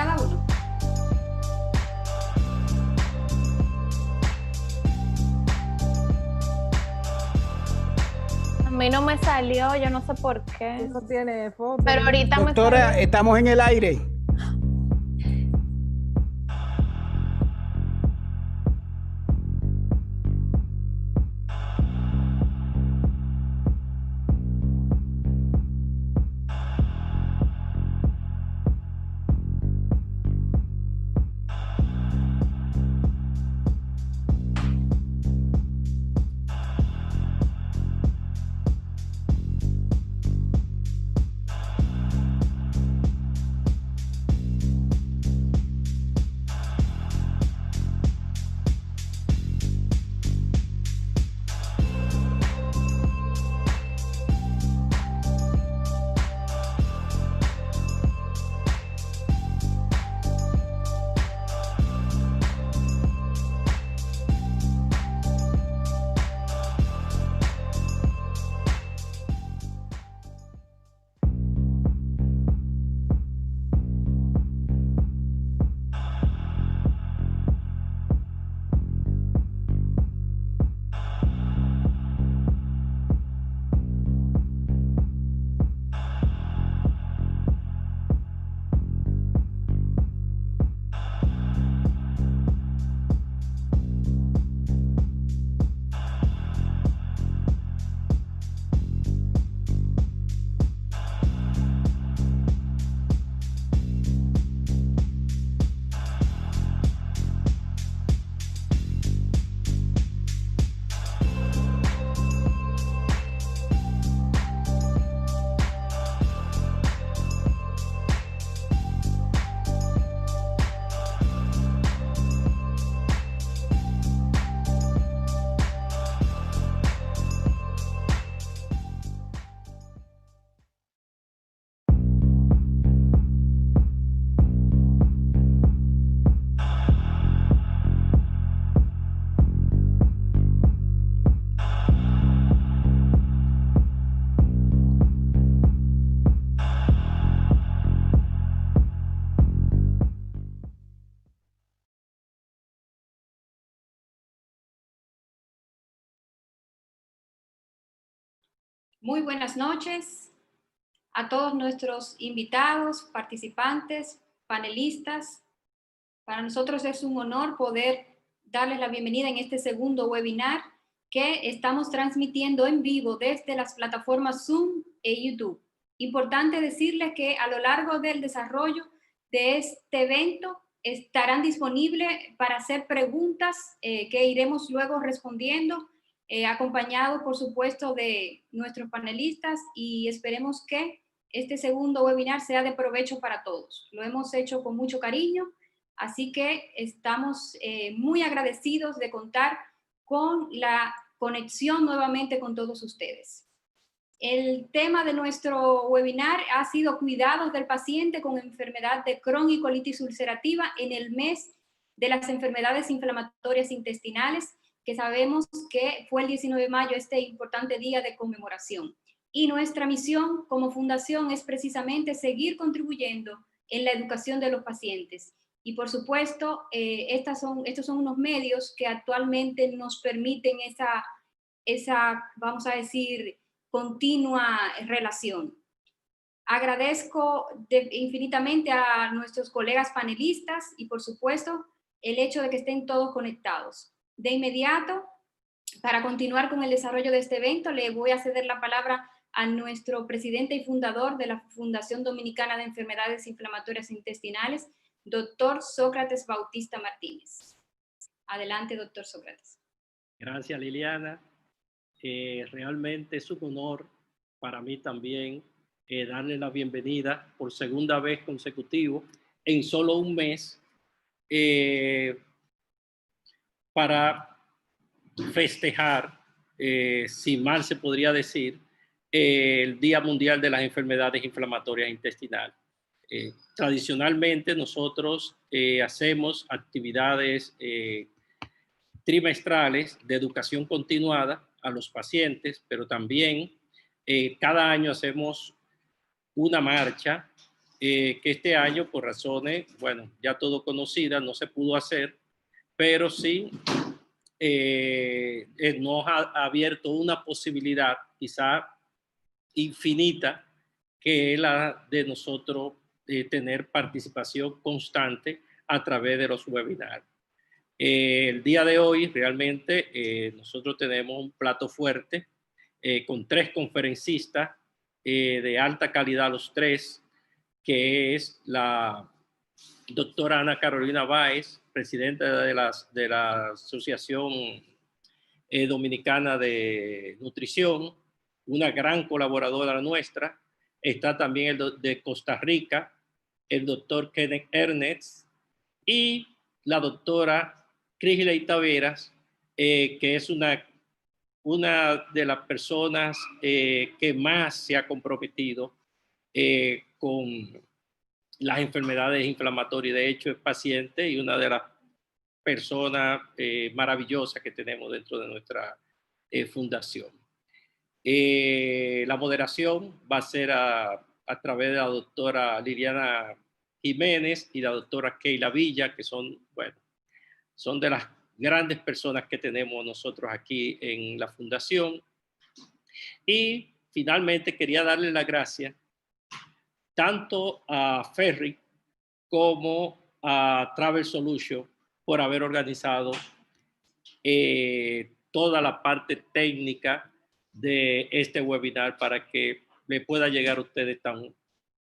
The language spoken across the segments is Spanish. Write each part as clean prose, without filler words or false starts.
cada uno. A mí no me salió, yo no sé por qué. No tiene foto. Pero ahorita Doctora, me salió. estamos en el aire. Muy buenas noches a todos nuestros invitados, participantes, panelistas. Para nosotros es un honor poder darles la bienvenida en este segundo webinar que estamos transmitiendo en vivo desde las plataformas Zoom e YouTube. Importante decirles que a lo largo del desarrollo de este evento estarán disponibles para hacer preguntas que iremos luego respondiendo, acompañado por supuesto de nuestros panelistas, y esperemos que este segundo webinar sea de provecho para todos. Lo hemos hecho con mucho cariño, así que estamos muy agradecidos de contar con la conexión nuevamente con todos ustedes. El tema de nuestro webinar ha sido cuidados del paciente con enfermedad de Crohn y colitis ulcerativa en el mes de las enfermedades inflamatorias intestinales, que sabemos que fue el 19 de mayo, este importante día de conmemoración. Y nuestra misión como fundación es precisamente seguir contribuyendo en la educación de los pacientes. Y por supuesto, estos son unos medios que actualmente nos permiten esa, vamos a decir, continua relación. Agradezco infinitamente a nuestros colegas panelistas y por supuesto el hecho de que estén todos conectados. De inmediato, para continuar con el desarrollo de este evento, le voy a ceder la palabra a nuestro presidente y fundador de la Fundación Dominicana de Enfermedades Inflamatorias Intestinales, doctor Sócrates Bautista Martínez. Adelante, doctor Sócrates. Gracias, Liliana. Realmente es un honor para mí también darle la bienvenida por segunda vez consecutivo en solo un mes para festejar, sin mal se podría decir, el Día Mundial de las Enfermedades Inflamatorias Intestinales. Tradicionalmente nosotros hacemos actividades trimestrales de educación continuada a los pacientes, pero también cada año hacemos una marcha que este año, por razones, bueno, ya todo conocidas, no se pudo hacer, pero sí nos ha abierto una posibilidad quizá infinita, que es la de nosotros tener participación constante a través de los webinars. El día de hoy realmente nosotros tenemos un plato fuerte con 3 conferencistas de alta calidad, los 3, que es la doctora Ana Carolina Báez, presidenta de la Asociación Dominicana de Nutrición, una gran colaboradora nuestra. Está también de Costa Rica, el doctor Kenneth Ernest, y la doctora Crisley Taveras, que es una de las personas que más se ha comprometido con las enfermedades inflamatorias. De hecho, es paciente y una de las personas maravillosas que tenemos dentro de nuestra fundación. La moderación va a ser a través de la doctora Liliana Jiménez y la doctora Keila Villa, que son, bueno, son de las grandes personas que tenemos nosotros aquí en la fundación. Y finalmente quería darle las gracias tanto a Ferry como a Travel Solution por haber organizado toda la parte técnica de este webinar para que le pueda llegar a ustedes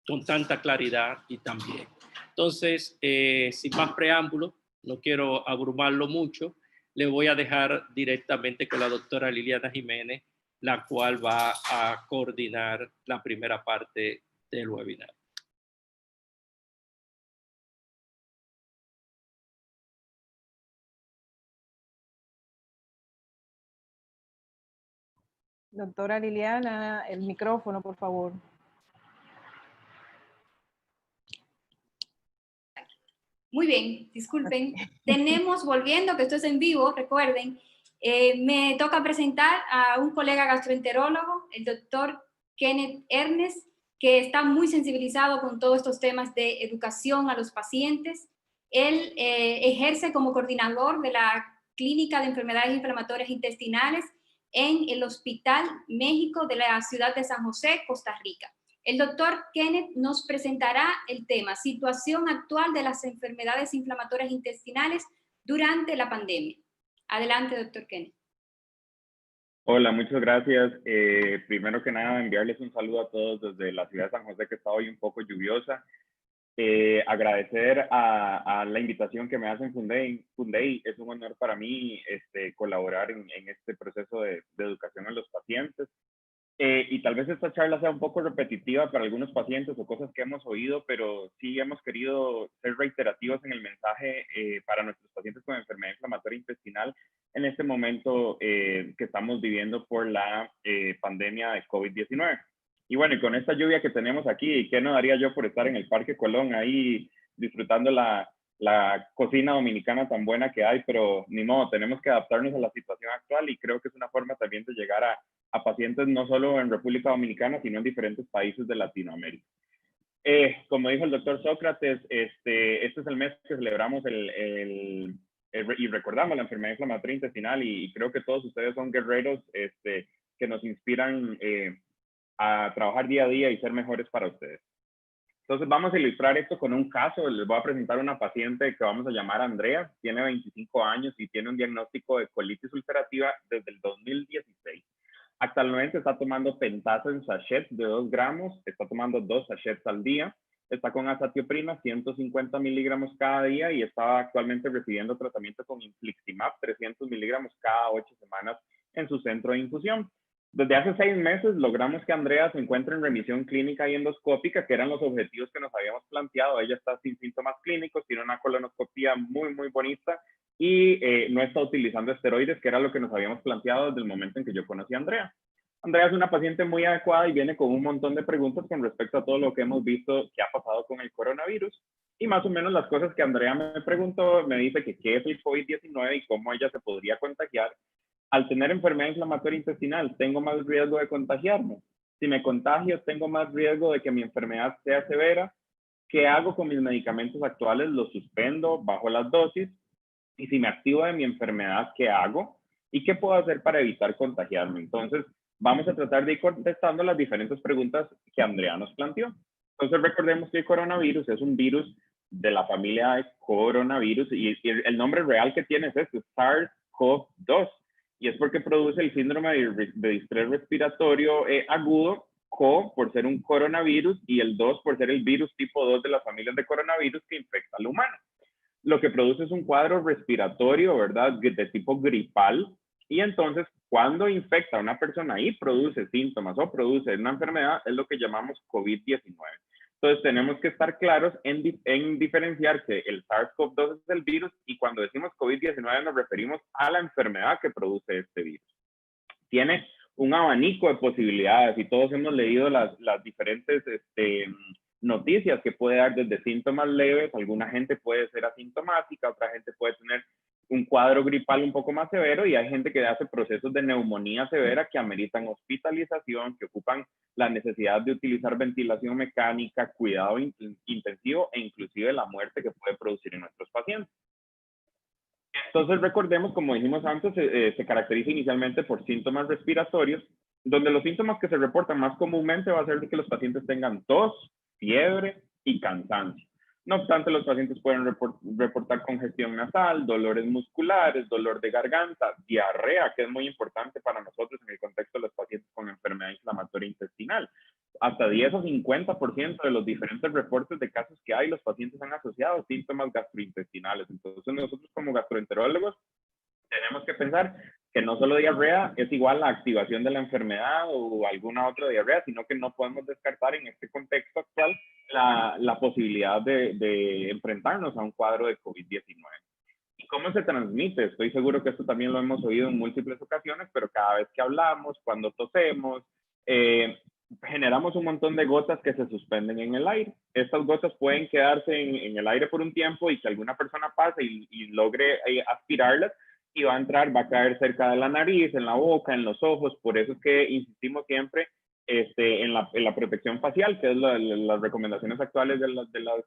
con tanta claridad y tan bien. Entonces, sin más preámbulos, no quiero abrumarlo mucho, le voy a dejar directamente con la doctora Liliana Jiménez, la cual va a coordinar la primera parte del webinar. Doctora Liliana, el micrófono, por favor. Muy bien, disculpen. Tenemos, volviendo, que esto es en vivo, recuerden, me toca presentar a un colega gastroenterólogo, el doctor Kenneth Ernest, que está muy sensibilizado con todos estos temas de educación a los pacientes. Él ejerce como coordinador de la Clínica de Enfermedades Inflamatorias Intestinales en el Hospital México de la ciudad de San José, Costa Rica. El doctor Kenneth nos presentará el tema situación actual de las enfermedades inflamatorias intestinales durante la pandemia. Adelante, doctor Kenneth. Hola, muchas gracias. Primero que nada, enviarles un saludo a todos desde la ciudad de San José, que está hoy un poco lluviosa. Agradecer a la invitación que me hacen Fundei. Es un honor para mí colaborar en este proceso de educación a los pacientes. Y tal vez esta charla sea un poco repetitiva para algunos pacientes o cosas que hemos oído, pero sí hemos querido ser reiterativos en el mensaje para nuestros pacientes con enfermedad inflamatoria intestinal en este momento que estamos viviendo por la pandemia de COVID-19. Y bueno, y con esta lluvia que tenemos aquí, ¿qué no daría yo por estar en el Parque Colón ahí disfrutando la cocina dominicana tan buena que hay? Pero ni modo, tenemos que adaptarnos a la situación actual y creo que es una forma también de llegar a pacientes no solo en República Dominicana, sino en diferentes países de Latinoamérica. Como dijo el doctor Sócrates, este es el mes que celebramos y recordamos la enfermedad inflamatoria intestinal y creo que todos ustedes son guerreros que nos inspiran a trabajar día a día y ser mejores para ustedes. Entonces vamos a ilustrar esto con un caso. Les voy a presentar una paciente que vamos a llamar Andrea. Tiene 25 años y tiene un diagnóstico de colitis ulcerativa desde el 2016. Actualmente está tomando Pentasa en sachet de 2 gramos, está tomando 2 sachets al día, está con azatioprina 150 miligramos cada día y está actualmente recibiendo tratamiento con infliximab 300 miligramos cada 8 semanas en su centro de infusión. Desde hace 6 meses logramos que Andrea se encuentre en remisión clínica y endoscópica, que eran los objetivos que nos habíamos planteado. Ella está sin síntomas clínicos, tiene una colonoscopía muy, muy bonita y no está utilizando esteroides, que era lo que nos habíamos planteado desde el momento en que yo conocí a Andrea. Andrea es una paciente muy adecuada y viene con un montón de preguntas con respecto a todo lo que hemos visto que ha pasado con el coronavirus. Y más o menos las cosas que Andrea me preguntó, me dice que qué es el COVID-19 y cómo ella se podría contagiar. Al tener enfermedad inflamatoria intestinal, tengo más riesgo de contagiarme. Si me contagio, tengo más riesgo de que mi enfermedad sea severa. ¿Qué hago con mis medicamentos actuales? ¿Los suspendo? ¿Bajo las dosis? Y si me activo de mi enfermedad, ¿qué hago? ¿Y qué puedo hacer para evitar contagiarme? Entonces, vamos a tratar de ir contestando las diferentes preguntas que Andrea nos planteó. Entonces, recordemos que el coronavirus es un virus de la familia de coronavirus y el nombre real que tiene es este, SARS-CoV-2. Y es porque produce el síndrome de distrés respiratorio agudo, CO por ser un coronavirus y el 2 por ser el virus tipo 2 de las familias de coronavirus que infecta al humano. Lo que produce es un cuadro respiratorio, ¿verdad? De tipo gripal. Y entonces, cuando infecta a una persona y produce síntomas o produce una enfermedad, es lo que llamamos COVID-19. Entonces, tenemos que estar claros en diferenciar que el SARS-CoV-2 es el virus y cuando decimos COVID-19 nos referimos a la enfermedad que produce este virus. Tiene un abanico de posibilidades y todos hemos leído las diferentes noticias que puede dar desde síntomas leves, alguna gente puede ser asintomática, otra gente puede tener un cuadro gripal un poco más severo y hay gente que hace procesos de neumonía severa que ameritan hospitalización, que ocupan la necesidad de utilizar ventilación mecánica, cuidado intensivo e inclusive la muerte que puede producir en nuestros pacientes. Entonces recordemos, como dijimos antes, se caracteriza inicialmente por síntomas respiratorios, donde los síntomas que se reportan más comúnmente va a ser que los pacientes tengan tos, fiebre y cansancio. No obstante, los pacientes pueden reportar congestión nasal, dolores musculares, dolor de garganta, diarrea, que es muy importante para nosotros en el contexto de los pacientes con enfermedad inflamatoria intestinal. Hasta 10 o 50% de los diferentes reportes de casos que hay, los pacientes han asociado síntomas gastrointestinales. Entonces, nosotros como gastroenterólogos tenemos que pensar que no solo diarrea es igual a la activación de la enfermedad o alguna otra diarrea, sino que no podemos descartar en este contexto actual la posibilidad de enfrentarnos a un cuadro de COVID-19. ¿Y cómo se transmite? Estoy seguro que esto también lo hemos oído en múltiples ocasiones, pero cada vez que hablamos, cuando tosemos, generamos un montón de gotas que se suspenden en el aire. Estas gotas pueden quedarse en el aire por un tiempo y que alguna persona pase y logre aspirarlas y va a caer cerca de la nariz, en la boca, en los ojos. Por eso es que insistimos siempre en la protección facial, que es las recomendaciones actuales de las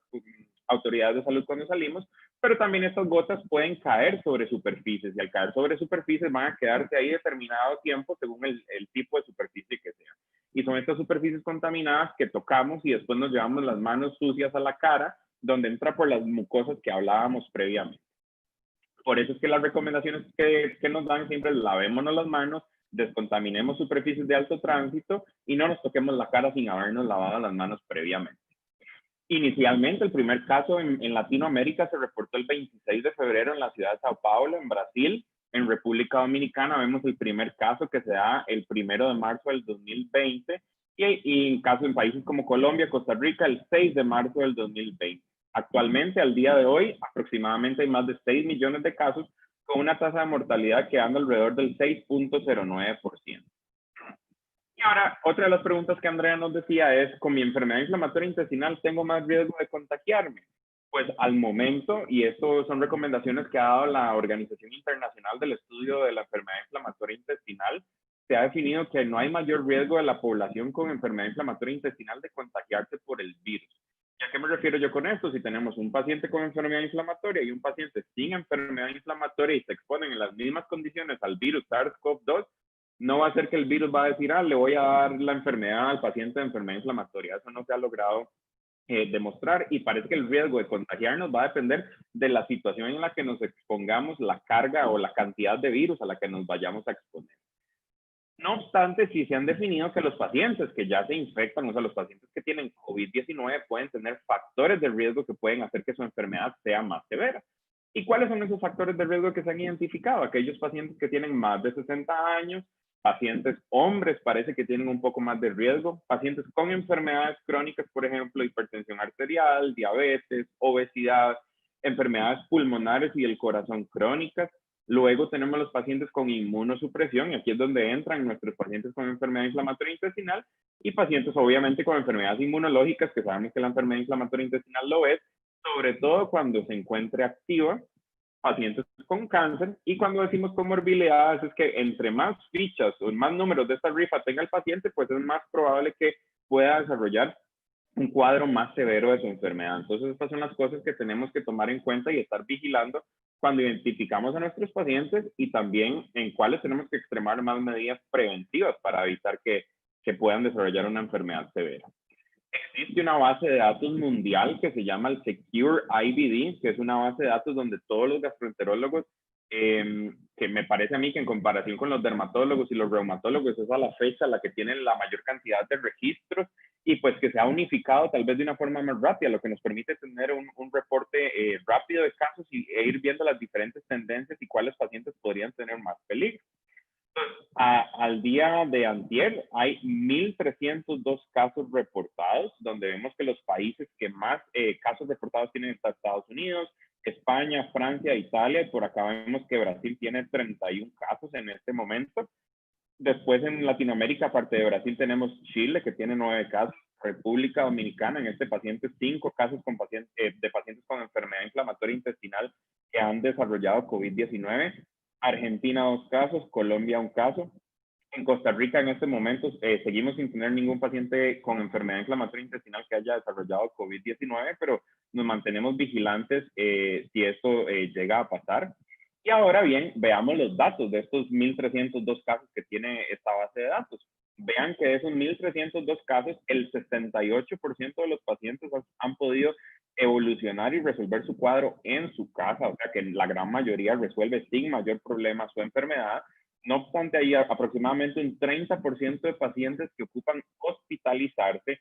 autoridades de salud cuando salimos, pero también estas gotas pueden caer sobre superficies y al caer sobre superficies van a quedarse ahí determinado tiempo según el tipo de superficie que sea. Y son estas superficies contaminadas que tocamos y después nos llevamos las manos sucias a la cara, donde entra por las mucosas que hablábamos previamente. Por eso es que las recomendaciones que nos dan siempre es lavémonos las manos, descontaminemos superficies de alto tránsito y no nos toquemos la cara sin habernos lavado las manos previamente. Inicialmente, el primer caso en Latinoamérica se reportó el 26 de febrero en la ciudad de Sao Paulo, en Brasil. En República Dominicana vemos el primer caso que se da el 1 de marzo del 2020 y en caso en países como Colombia, Costa Rica, el 6 de marzo del 2020. Actualmente, al día de hoy, aproximadamente hay más de 6 millones de casos con una tasa de mortalidad que anda alrededor del 6.09%. Y ahora, otra de las preguntas que Andrea nos decía es, ¿con mi enfermedad inflamatoria intestinal tengo más riesgo de contagiarme? Pues al momento, y esto son recomendaciones que ha dado la Organización Internacional del Estudio de la Enfermedad Inflamatoria Intestinal, se ha definido que no hay mayor riesgo de la población con enfermedad inflamatoria intestinal de contagiarse por el virus. ¿Y a qué me refiero yo con esto? Si tenemos un paciente con enfermedad inflamatoria y un paciente sin enfermedad inflamatoria y se exponen en las mismas condiciones al virus SARS-CoV-2, no va a ser que el virus va a decir, le voy a dar la enfermedad al paciente de enfermedad inflamatoria. Eso no se ha logrado demostrar y parece que el riesgo de contagiarnos va a depender de la situación en la que nos expongamos, la carga o la cantidad de virus a la que nos vayamos a exponer. No obstante, sí se han definido que los pacientes que ya se infectan, o sea, los pacientes que tienen COVID-19 pueden tener factores de riesgo que pueden hacer que su enfermedad sea más severa. ¿Y cuáles son esos factores de riesgo que se han identificado? Aquellos pacientes que tienen más de 60 años, pacientes hombres parece que tienen un poco más de riesgo, pacientes con enfermedades crónicas, por ejemplo, hipertensión arterial, diabetes, obesidad, enfermedades pulmonares y del corazón crónicas. Luego tenemos los pacientes con inmunosupresión, y aquí es donde entran nuestros pacientes con enfermedad inflamatoria intestinal y pacientes obviamente con enfermedades inmunológicas, que sabemos que la enfermedad inflamatoria intestinal lo es, sobre todo cuando se encuentre activa, pacientes con cáncer, y cuando decimos comorbilidades es que entre más fichas o más números de esta rifa tenga el paciente, pues es más probable que pueda desarrollar un cuadro más severo de su enfermedad. Entonces, estas son las cosas que tenemos que tomar en cuenta y estar vigilando cuando identificamos a nuestros pacientes y también en cuáles tenemos que extremar más medidas preventivas para evitar que puedan desarrollar una enfermedad severa. Existe una base de datos mundial que se llama el Secure IBD, que es una base de datos donde todos los gastroenterólogos, que me parece a mí que en comparación con los dermatólogos y los reumatólogos es a la fecha la que tienen la mayor cantidad de registros y pues que se ha unificado tal vez de una forma más rápida, lo que nos permite tener un reporte rápido de casos e ir viendo las diferentes tendencias y cuáles pacientes podrían tener más peligro. Al día de antier hay 1.302 casos reportados, donde vemos que los países que más casos reportados tienen Estados Unidos, España, Francia, Italia, y por acá vemos que Brasil tiene 31 casos en este momento. Después en Latinoamérica, aparte de Brasil, tenemos Chile, que tiene 9 casos, República Dominicana, en este paciente 5 casos de pacientes con enfermedad inflamatoria intestinal que han desarrollado COVID-19. Argentina 2 casos, Colombia 1 caso. En Costa Rica en este momento seguimos sin tener ningún paciente con enfermedad inflamatoria intestinal que haya desarrollado COVID-19, pero nos mantenemos vigilantes si esto llega a pasar. Y ahora bien, veamos los datos de estos 1.302 casos que tiene esta base de datos. Vean que de esos 1.302 casos, el 68% de los pacientes han podido evolucionar y resolver su cuadro en su casa, o sea que la gran mayoría resuelve sin mayor problema su enfermedad. No obstante, hay aproximadamente un 30% de pacientes que ocupan hospitalizarse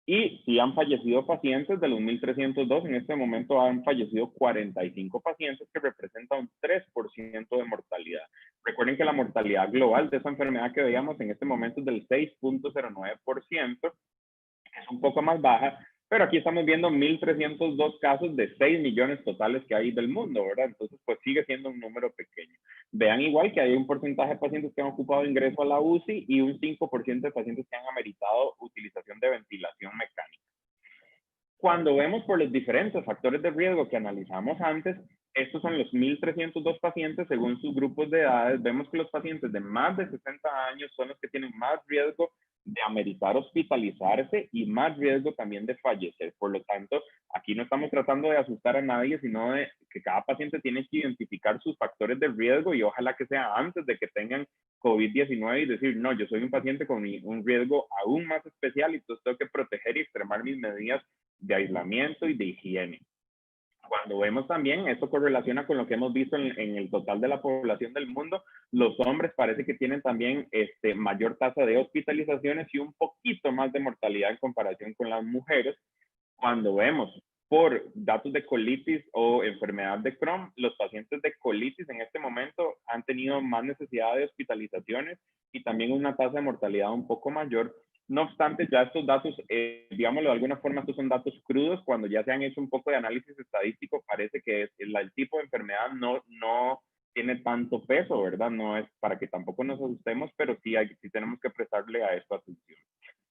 y si han fallecido pacientes, de los 1.302, en este momento han fallecido 45 pacientes, que representa un 3% de mortalidad. Recuerden que la mortalidad global de esa enfermedad que veíamos en este momento es del 6.09%, es un poco más baja, pero aquí estamos viendo 1.302 casos de 6 millones totales que hay del mundo, ¿verdad? Entonces, pues sigue siendo un número pequeño. Vean igual que hay un porcentaje de pacientes que han ocupado ingreso a la UCI y un 5% de pacientes que han ameritado utilización de ventilación mecánica. Cuando vemos por los diferentes factores de riesgo que analizamos antes, estos son los 1.302 pacientes según sus grupos de edades. Vemos que los pacientes de más de 60 años son los que tienen más riesgo de ameritar hospitalizarse y más riesgo también de fallecer. Por lo tanto, aquí no estamos tratando de asustar a nadie, sino de que cada paciente tiene que identificar sus factores de riesgo y ojalá que sea antes de que tengan COVID-19 y decir, no, yo soy un paciente con un riesgo aún más especial y entonces tengo que proteger y extremar mis medidas de aislamiento y de higiene. Cuando vemos también, esto correlaciona con lo que hemos visto en el total de la población del mundo, los hombres parece que tienen también mayor tasa de hospitalizaciones y un poquito más de mortalidad en comparación con las mujeres. Cuando vemos por datos de colitis o enfermedad de Crohn, los pacientes de colitis en este momento han tenido más necesidad de hospitalizaciones y también una tasa de mortalidad un poco mayor. No obstante, ya estos datos, digámoslo de alguna forma, estos son datos crudos. Cuando ya se han hecho un poco de análisis estadístico, parece que el tipo de enfermedad no tiene tanto peso, ¿verdad? No es para que tampoco nos asustemos, pero sí tenemos que prestarle a esto atención.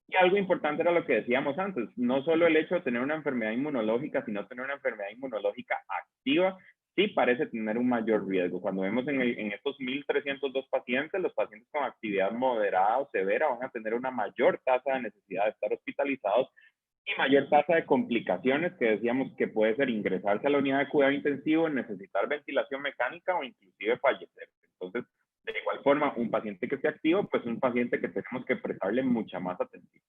Y algo importante era lo que decíamos antes, no solo el hecho de tener una enfermedad inmunológica, sino tener una enfermedad inmunológica activa, sí parece tener un mayor riesgo. Cuando vemos en estos 1.302 pacientes, los pacientes con actividad moderada o severa van a tener una mayor tasa de necesidad de estar hospitalizados y mayor tasa de complicaciones, que decíamos que puede ser ingresarse a la unidad de cuidado intensivo, necesitar ventilación mecánica o inclusive fallecer. Entonces, de igual forma, un paciente que esté activo, pues un paciente que tenemos que prestarle mucha más atención.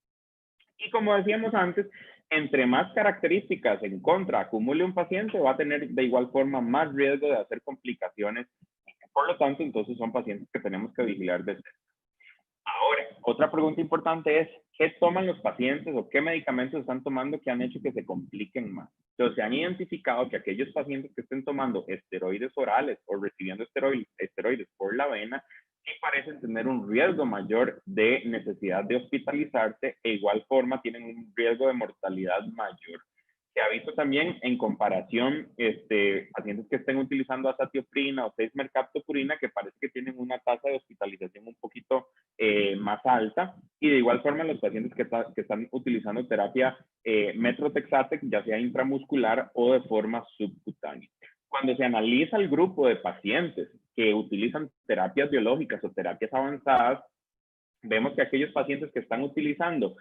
Y como decíamos antes, entre más características en contra acumule un paciente, va a tener de igual forma más riesgo de hacer complicaciones. Por lo tanto, entonces son pacientes que tenemos que vigilar de cerca. Ahora, otra pregunta importante es, ¿qué toman los pacientes o qué medicamentos están tomando que han hecho que se compliquen más? Entonces, se han identificado que aquellos pacientes que estén tomando esteroides orales o recibiendo esteroides por la vena, sí parecen tener un riesgo mayor de necesidad de hospitalizarse e igual forma tienen un riesgo de mortalidad mayor. Se ha visto también en comparación pacientes que estén utilizando azatioprina o 6-mercaptopurina que parece que tienen una tasa de hospitalización un poquito más alta y de igual forma los pacientes que están utilizando terapia metrotexate, ya sea intramuscular o de forma subcutánea. Cuando se analiza el grupo de pacientes que utilizan terapias biológicas o terapias avanzadas, vemos que aquellos pacientes que están utilizando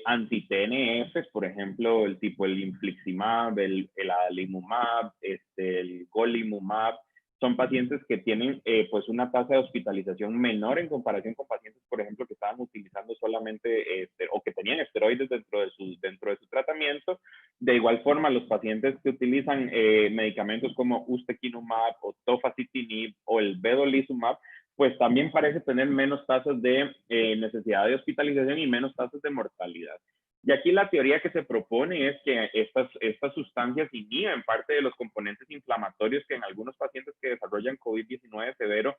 Anti-TNF, por ejemplo, el tipo el infliximab, el adalimumab, el golimumab, son pacientes que tienen pues una tasa de hospitalización menor en comparación con pacientes, por ejemplo, que estaban utilizando solamente o que tenían esteroides dentro de su tratamiento. De igual forma, los pacientes que utilizan medicamentos como ustekinumab o tofacitinib o el vedolizumab, pues también parece tener menos tasas de necesidad de hospitalización y menos tasas de mortalidad. Y aquí la teoría que se propone es que estas sustancias inhiben parte de los componentes inflamatorios que en algunos pacientes que desarrollan COVID-19 severo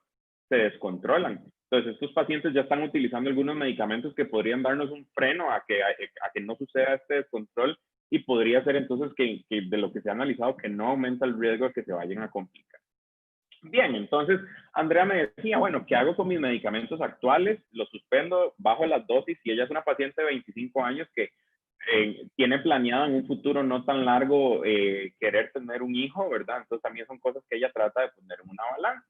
se descontrolan. Entonces, estos pacientes ya están utilizando algunos medicamentos que podrían darnos un freno a que no suceda este descontrol, y podría ser entonces que de lo que se ha analizado que no aumenta el riesgo de que se vayan a complicar. Bien, entonces Andrea me decía, bueno, ¿qué hago con mis medicamentos actuales? Los suspendo, bajo las dosis. Y ella es una paciente de 25 años que tiene planeado en un futuro no tan largo querer tener un hijo, ¿verdad? Entonces también son cosas que ella trata de poner en una balanza.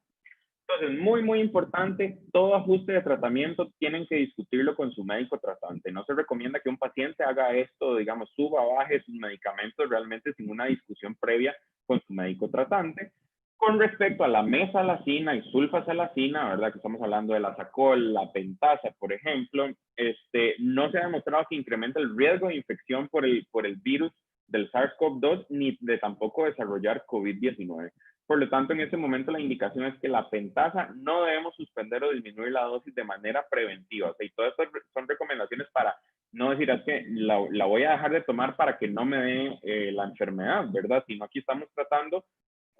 Entonces, muy, muy importante, todo ajuste de tratamiento tienen que discutirlo con su médico tratante. No se recomienda que un paciente haga esto, digamos, suba, baje sus medicamentos realmente sin una discusión previa con su médico tratante. Con respecto a la mesalazina y sulfasalazina, ¿verdad? Que estamos hablando de la Sacol, la Pentasa, por ejemplo, no se ha demostrado que incrementa el riesgo de infección por el virus del SARS-CoV-2 ni de tampoco desarrollar COVID-19. Por lo tanto, en este momento la indicación es que la Pentasa no debemos suspender o disminuir la dosis de manera preventiva. O sea, y todas estas son recomendaciones para no decir, es que la voy a dejar de tomar para que no me dé la enfermedad, ¿verdad? Sino aquí estamos tratando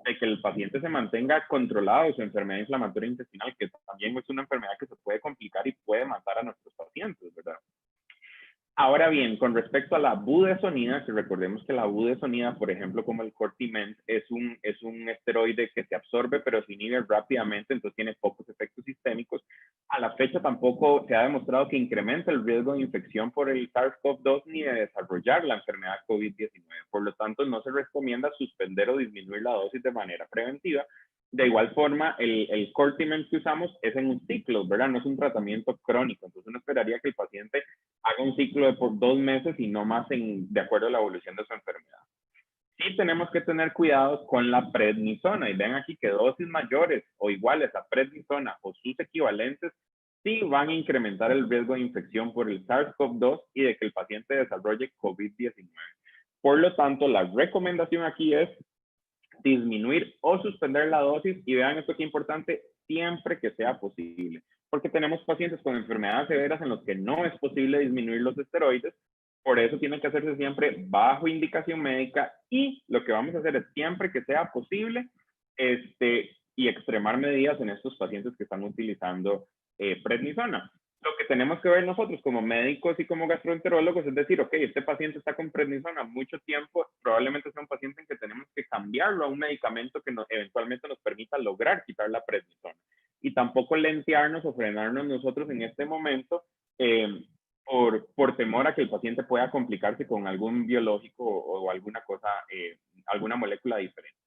de que el paciente se mantenga controlado su enfermedad inflamatoria intestinal, que también es una enfermedad que se puede complicar y puede matar a nuestros pacientes, ¿verdad? Ahora bien, con respecto a la budesonida, que recordemos que la budesonida, por ejemplo, como el Cortiment, es un esteroide que se absorbe pero se inhibe rápidamente, entonces tiene pocos efectos sistémicos. A la fecha tampoco se ha demostrado que incrementa el riesgo de infección por el SARS-CoV-2 ni de desarrollar la enfermedad COVID-19. Por lo tanto, no se recomienda suspender o disminuir la dosis de manera preventiva. De igual forma, el Cortiment que usamos es en un ciclo, ¿verdad? No es un tratamiento crónico. Entonces, uno esperaría que el paciente haga un ciclo de por 2 meses y no más de acuerdo a la evolución de su enfermedad. Sí tenemos que tener cuidado con la prednisona. Y ven aquí que dosis mayores o iguales a prednisona o sus equivalentes sí van a incrementar el riesgo de infección por el SARS-CoV-2 y de que el paciente desarrolle COVID-19. Por lo tanto, la recomendación aquí es disminuir o suspender la dosis, y vean esto que es importante, siempre que sea posible, porque tenemos pacientes con enfermedades severas en los que no es posible disminuir los esteroides. Por eso tiene que hacerse siempre bajo indicación médica, y lo que vamos a hacer es siempre que sea posible y extremar medidas en estos pacientes que están utilizando prednisona. Lo que tenemos que ver nosotros como médicos y como gastroenterólogos es decir, ok, este paciente está con prednisona mucho tiempo, probablemente sea un paciente en que tenemos que cambiarlo a un medicamento que eventualmente nos permita lograr quitar la prednisona. Y tampoco lentearnos o frenarnos nosotros en este momento por temor a que el paciente pueda complicarse con algún biológico o alguna cosa, alguna molécula diferente.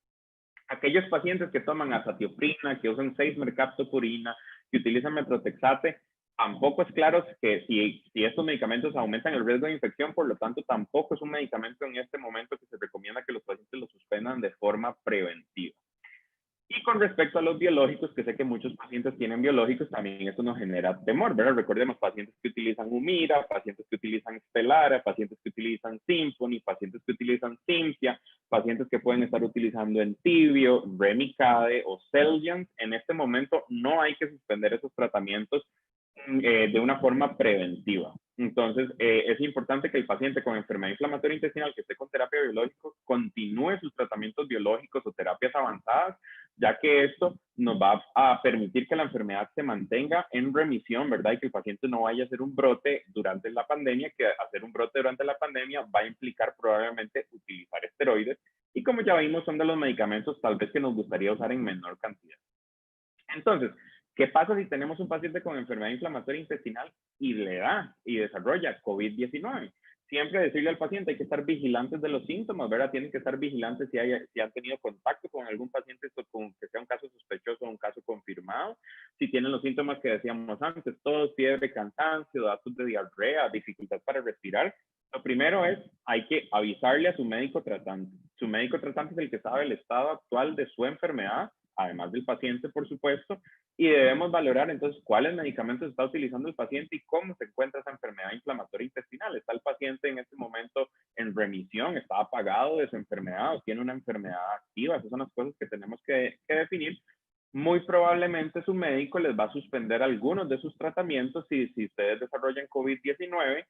Aquellos pacientes que toman azatioprina, que usan 6-mercaptopurina, que utilizan metrotexate, tampoco es claro que si estos medicamentos aumentan el riesgo de infección, por lo tanto tampoco es un medicamento en este momento que se recomienda que los pacientes lo suspendan de forma preventiva. Y con respecto a los biológicos, que sé que muchos pacientes tienen biológicos, también esto nos genera temor, ¿verdad? Recordemos, pacientes que utilizan Humira, pacientes que utilizan Stelara, pacientes que utilizan Symphony, pacientes que utilizan Cimzia, pacientes que pueden estar utilizando Entyvio, Remicade o Xeljanz. En este momento no hay que suspender esos tratamientos de una forma preventiva. Entonces, es importante que el paciente con enfermedad inflamatoria intestinal que esté con terapia biológica continúe sus tratamientos biológicos o terapias avanzadas, ya que esto nos va a permitir que la enfermedad se mantenga en remisión, ¿verdad? Y que el paciente no vaya a hacer un brote durante la pandemia, que hacer un brote durante la pandemia va a implicar probablemente utilizar esteroides, y como ya vimos, son de los medicamentos tal vez que nos gustaría usar en menor cantidad. Entonces, ¿qué pasa si tenemos un paciente con enfermedad inflamatoria intestinal y le da y desarrolla COVID-19? siempre decirle al paciente, hay que estar vigilantes de los síntomas, ¿verdad? Tienen que estar vigilantes si han tenido contacto con algún paciente, con que sea un caso sospechoso o un caso confirmado. Si tienen los síntomas que decíamos antes, tos, fiebre, cansancio, datos de diarrea, dificultad para respirar, lo primero es, hay que avisarle a su médico tratante. Su médico tratante es el que sabe el estado actual de su enfermedad, además del paciente, por supuesto, y debemos valorar entonces cuáles medicamentos está utilizando el paciente y cómo se encuentra esa enfermedad inflamatoria intestinal. ¿Está el paciente en este momento en remisión? ¿Está apagado de su enfermedad o tiene una enfermedad activa? Esas son las cosas que tenemos que definir. Muy probablemente su médico les va a suspender algunos de sus tratamientos si ustedes desarrollan COVID-19,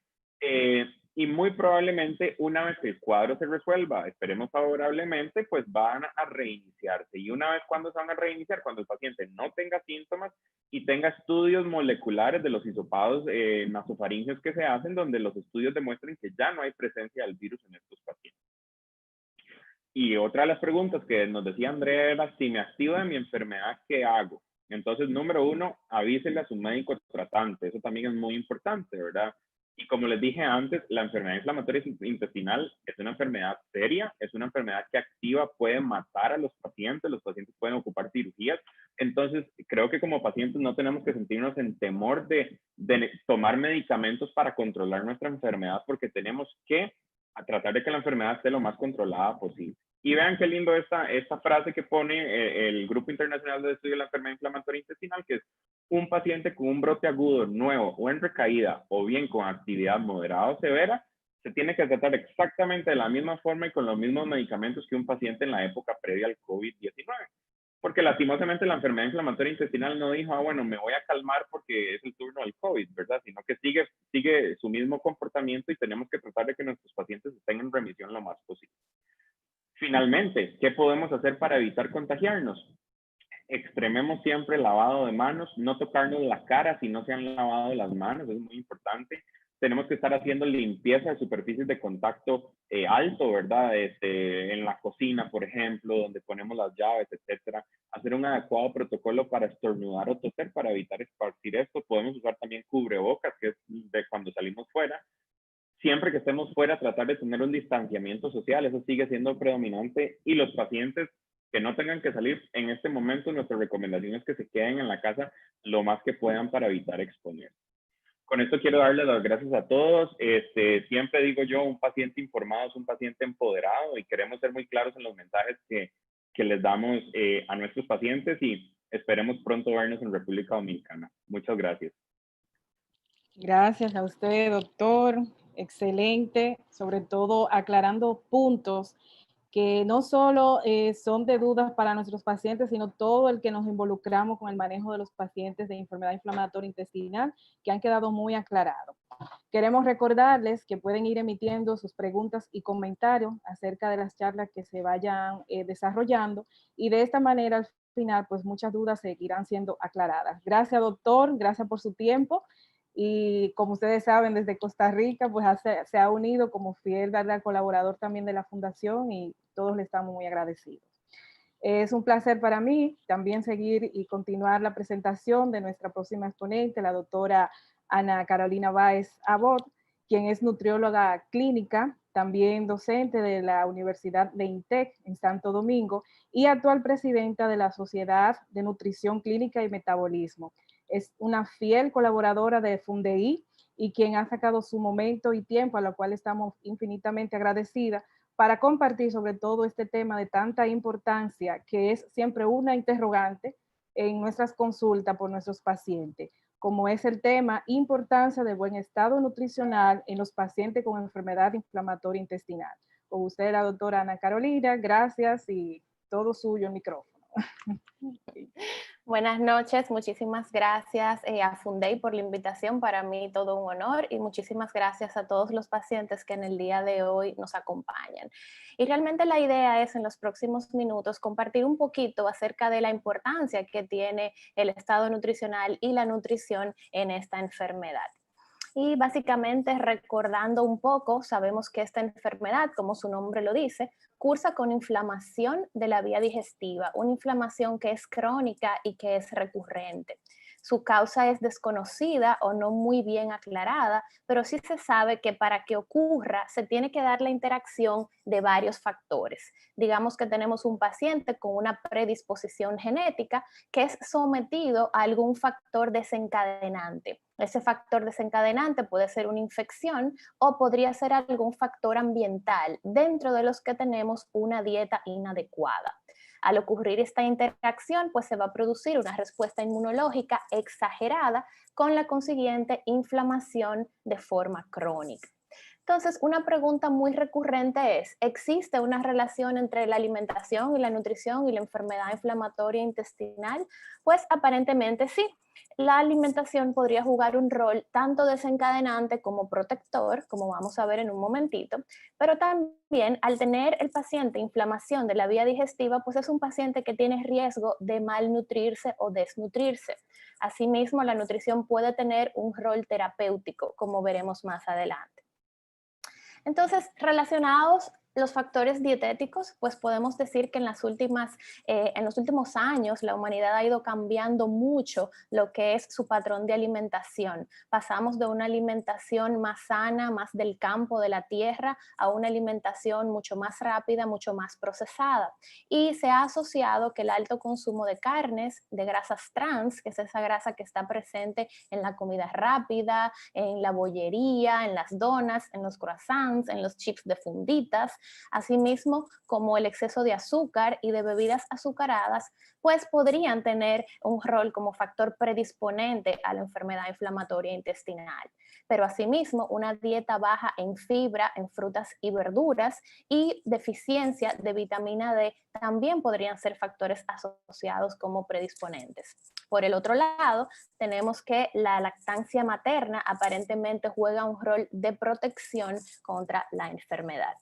y muy probablemente una vez que el cuadro se resuelva, esperemos favorablemente, pues van a reiniciarse. Y una vez cuando se van a reiniciar, cuando el paciente no tenga síntomas y tenga estudios moleculares de los hisopados nasofaringeos que se hacen, donde los estudios demuestren que ya no hay presencia del virus en estos pacientes. Y otra de las preguntas que nos decía Andrea era, si me activo de mi enfermedad, ¿qué hago? Entonces, número uno, avísele a su médico tratante. Eso también es muy importante, ¿verdad? Y como les dije antes, la enfermedad inflamatoria intestinal es una enfermedad seria, es una enfermedad que activa, puede matar a los pacientes pueden ocupar cirugías. Entonces, creo que como pacientes no tenemos que sentirnos en temor de tomar medicamentos para controlar nuestra enfermedad, porque tenemos que tratar de que la enfermedad esté lo más controlada posible. Y vean qué lindo esta frase que pone el Grupo Internacional de Estudio de la Enfermedad Inflamatoria Intestinal, que es: un paciente con un brote agudo, nuevo o en recaída, o bien con actividad moderada o severa, se tiene que tratar exactamente de la misma forma y con los mismos medicamentos que un paciente en la época previa al COVID-19. Porque lastimosamente la enfermedad inflamatoria intestinal no dijo, bueno, me voy a calmar porque es el turno del COVID, ¿verdad? Sino que sigue su mismo comportamiento y tenemos que tratar de que nuestros pacientes estén en remisión lo más posible. Finalmente, ¿qué podemos hacer para evitar contagiarnos? Extrememos siempre el lavado de manos, no tocarnos la cara si no se han lavado las manos, es muy importante. Tenemos que estar haciendo limpieza de superficies de contacto alto, ¿verdad? En la cocina, por ejemplo, donde ponemos las llaves, etcétera. Hacer un adecuado protocolo para estornudar o toser para evitar esparcir esto. Podemos usar también cubrebocas, que es de cuando salimos fuera. Siempre que estemos fuera, tratar de tener un distanciamiento social, eso sigue siendo predominante. Y los pacientes que no tengan que salir en este momento, nuestra recomendación es que se queden en la casa lo más que puedan para evitar exponerse. Con esto quiero darles las gracias a todos. Siempre digo yo, un paciente informado es un paciente empoderado, y queremos ser muy claros en los mensajes que les damos a nuestros pacientes, y esperemos pronto vernos en República Dominicana. Muchas gracias. Gracias a usted, doctor. Excelente, sobre todo aclarando puntos que no solo son de dudas para nuestros pacientes, sino todo el que nos involucramos con el manejo de los pacientes de enfermedad inflamatoria intestinal, que han quedado muy aclarados. Queremos recordarles que pueden ir emitiendo sus preguntas y comentarios acerca de las charlas que se vayan desarrollando, y de esta manera al final pues muchas dudas seguirán siendo aclaradas. Gracias, doctor, gracias por su tiempo. Y como ustedes saben, desde Costa Rica, pues se ha unido como fiel, ¿verdad?, colaborador también de la Fundación, y todos le estamos muy agradecidos. Es un placer para mí también seguir y continuar la presentación de nuestra próxima exponente, la doctora Ana Carolina Báez Abot, quien es nutrióloga clínica, también docente de la Universidad de INTEC en Santo Domingo y actual presidenta de la Sociedad de Nutrición Clínica y Metabolismo. Es una fiel colaboradora de Fundeí y quien ha sacado su momento y tiempo, a lo cual estamos infinitamente agradecidas, para compartir sobre todo este tema de tanta importancia, que es siempre una interrogante en nuestras consultas por nuestros pacientes, como es el tema importancia del buen estado nutricional en los pacientes con enfermedad inflamatoria intestinal. Con usted, la doctora Ana Carolina, gracias, y todo suyo el micrófono. Buenas noches, muchísimas gracias a Fundey por la invitación, para mí todo un honor, y muchísimas gracias a todos los pacientes que en el día de hoy nos acompañan. Y realmente la idea es en los próximos minutos compartir un poquito acerca de la importancia que tiene el estado nutricional y la nutrición en esta enfermedad. Y básicamente recordando un poco, sabemos que esta enfermedad, como su nombre lo dice, cursa con inflamación de la vía digestiva, una inflamación que es crónica y que es recurrente. Su causa es desconocida o no muy bien aclarada, pero sí se sabe que para que ocurra se tiene que dar la interacción de varios factores. Digamos que tenemos un paciente con una predisposición genética que es sometido a algún factor desencadenante. Ese factor desencadenante puede ser una infección o podría ser algún factor ambiental, dentro de los que tenemos una dieta inadecuada. Al ocurrir esta interacción, pues se va a producir una respuesta inmunológica exagerada con la consiguiente inflamación de forma crónica. Entonces, una pregunta muy recurrente es, ¿existe una relación entre la alimentación y la nutrición y la enfermedad inflamatoria intestinal? Pues aparentemente sí. La alimentación podría jugar un rol tanto desencadenante como protector, como vamos a ver en un momentito, pero también al tener el paciente inflamación de la vía digestiva, pues es un paciente que tiene riesgo de malnutrirse o desnutrirse. Asimismo, la nutrición puede tener un rol terapéutico, como veremos más adelante. Entonces, relacionados los factores dietéticos, pues podemos decir que en los últimos años la humanidad ha ido cambiando mucho lo que es su patrón de alimentación. Pasamos de una alimentación más sana, más del campo, de la tierra, a una alimentación mucho más rápida, mucho más procesada. Y se ha asociado que el alto consumo de carnes, de grasas trans, que es esa grasa que está presente en la comida rápida, en la bollería, en las donas, en los croissants, en los chips de funditas, asimismo como el exceso de azúcar y de bebidas azucaradas, pues podrían tener un rol como factor predisponente a la enfermedad inflamatoria intestinal. Pero asimismo, una dieta baja en fibra, en frutas y verduras y deficiencia de vitamina D también podrían ser factores asociados como predisponentes. Por el otro lado, tenemos que la lactancia materna aparentemente juega un rol de protección contra la enfermedad.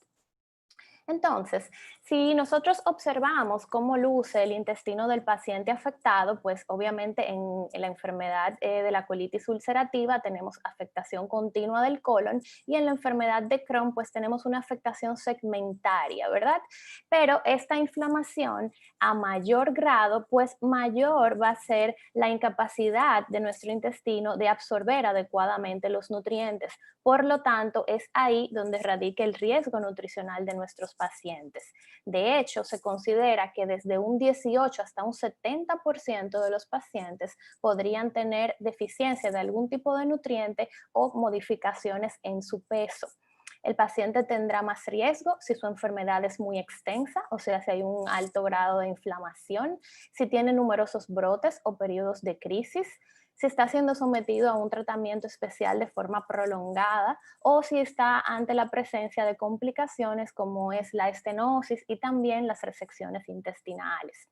Entonces, si nosotros observamos cómo luce el intestino del paciente afectado, pues obviamente en la enfermedad de la colitis ulcerativa tenemos afectación continua del colon y en la enfermedad de Crohn pues tenemos una afectación segmentaria, ¿verdad? Pero esta inflamación a mayor grado, pues mayor va a ser la incapacidad de nuestro intestino de absorber adecuadamente los nutrientes. Por lo tanto, es ahí donde radica el riesgo nutricional de nuestros pacientes. De hecho, se considera que desde un 18 hasta un 70% de los pacientes podrían tener deficiencia de algún tipo de nutriente o modificaciones en su peso. El paciente tendrá más riesgo si su enfermedad es muy extensa, o sea, si hay un alto grado de inflamación, si tiene numerosos brotes o periodos de crisis, si está siendo sometido a un tratamiento especial de forma prolongada o si está ante la presencia de complicaciones como es la estenosis y también las resecciones intestinales.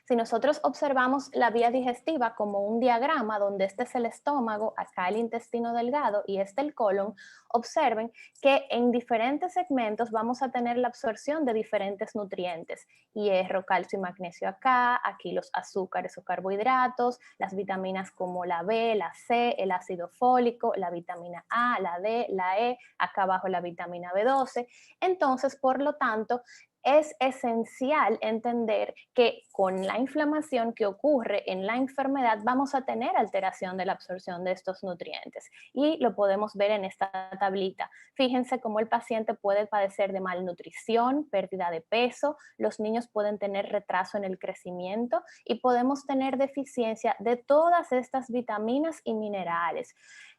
Si nosotros observamos la vía digestiva como un diagrama donde este es el estómago, acá el intestino delgado y este el colon, observen que en diferentes segmentos vamos a tener la absorción de diferentes nutrientes. Hierro, calcio y magnesio acá, aquí los azúcares o carbohidratos, las vitaminas como la B, la C, el ácido fólico, la vitamina A, la D, la E, acá abajo la vitamina B12. Entonces, por lo tanto, es esencial entender que con la inflamación que ocurre en la enfermedad vamos a tener alteración de la absorción de estos nutrientes y lo podemos ver en esta tablita. Fíjense cómo el paciente puede padecer de malnutrición, pérdida de peso, los niños pueden tener retraso en el crecimiento y podemos tener deficiencia de todas estas vitaminas y minerales.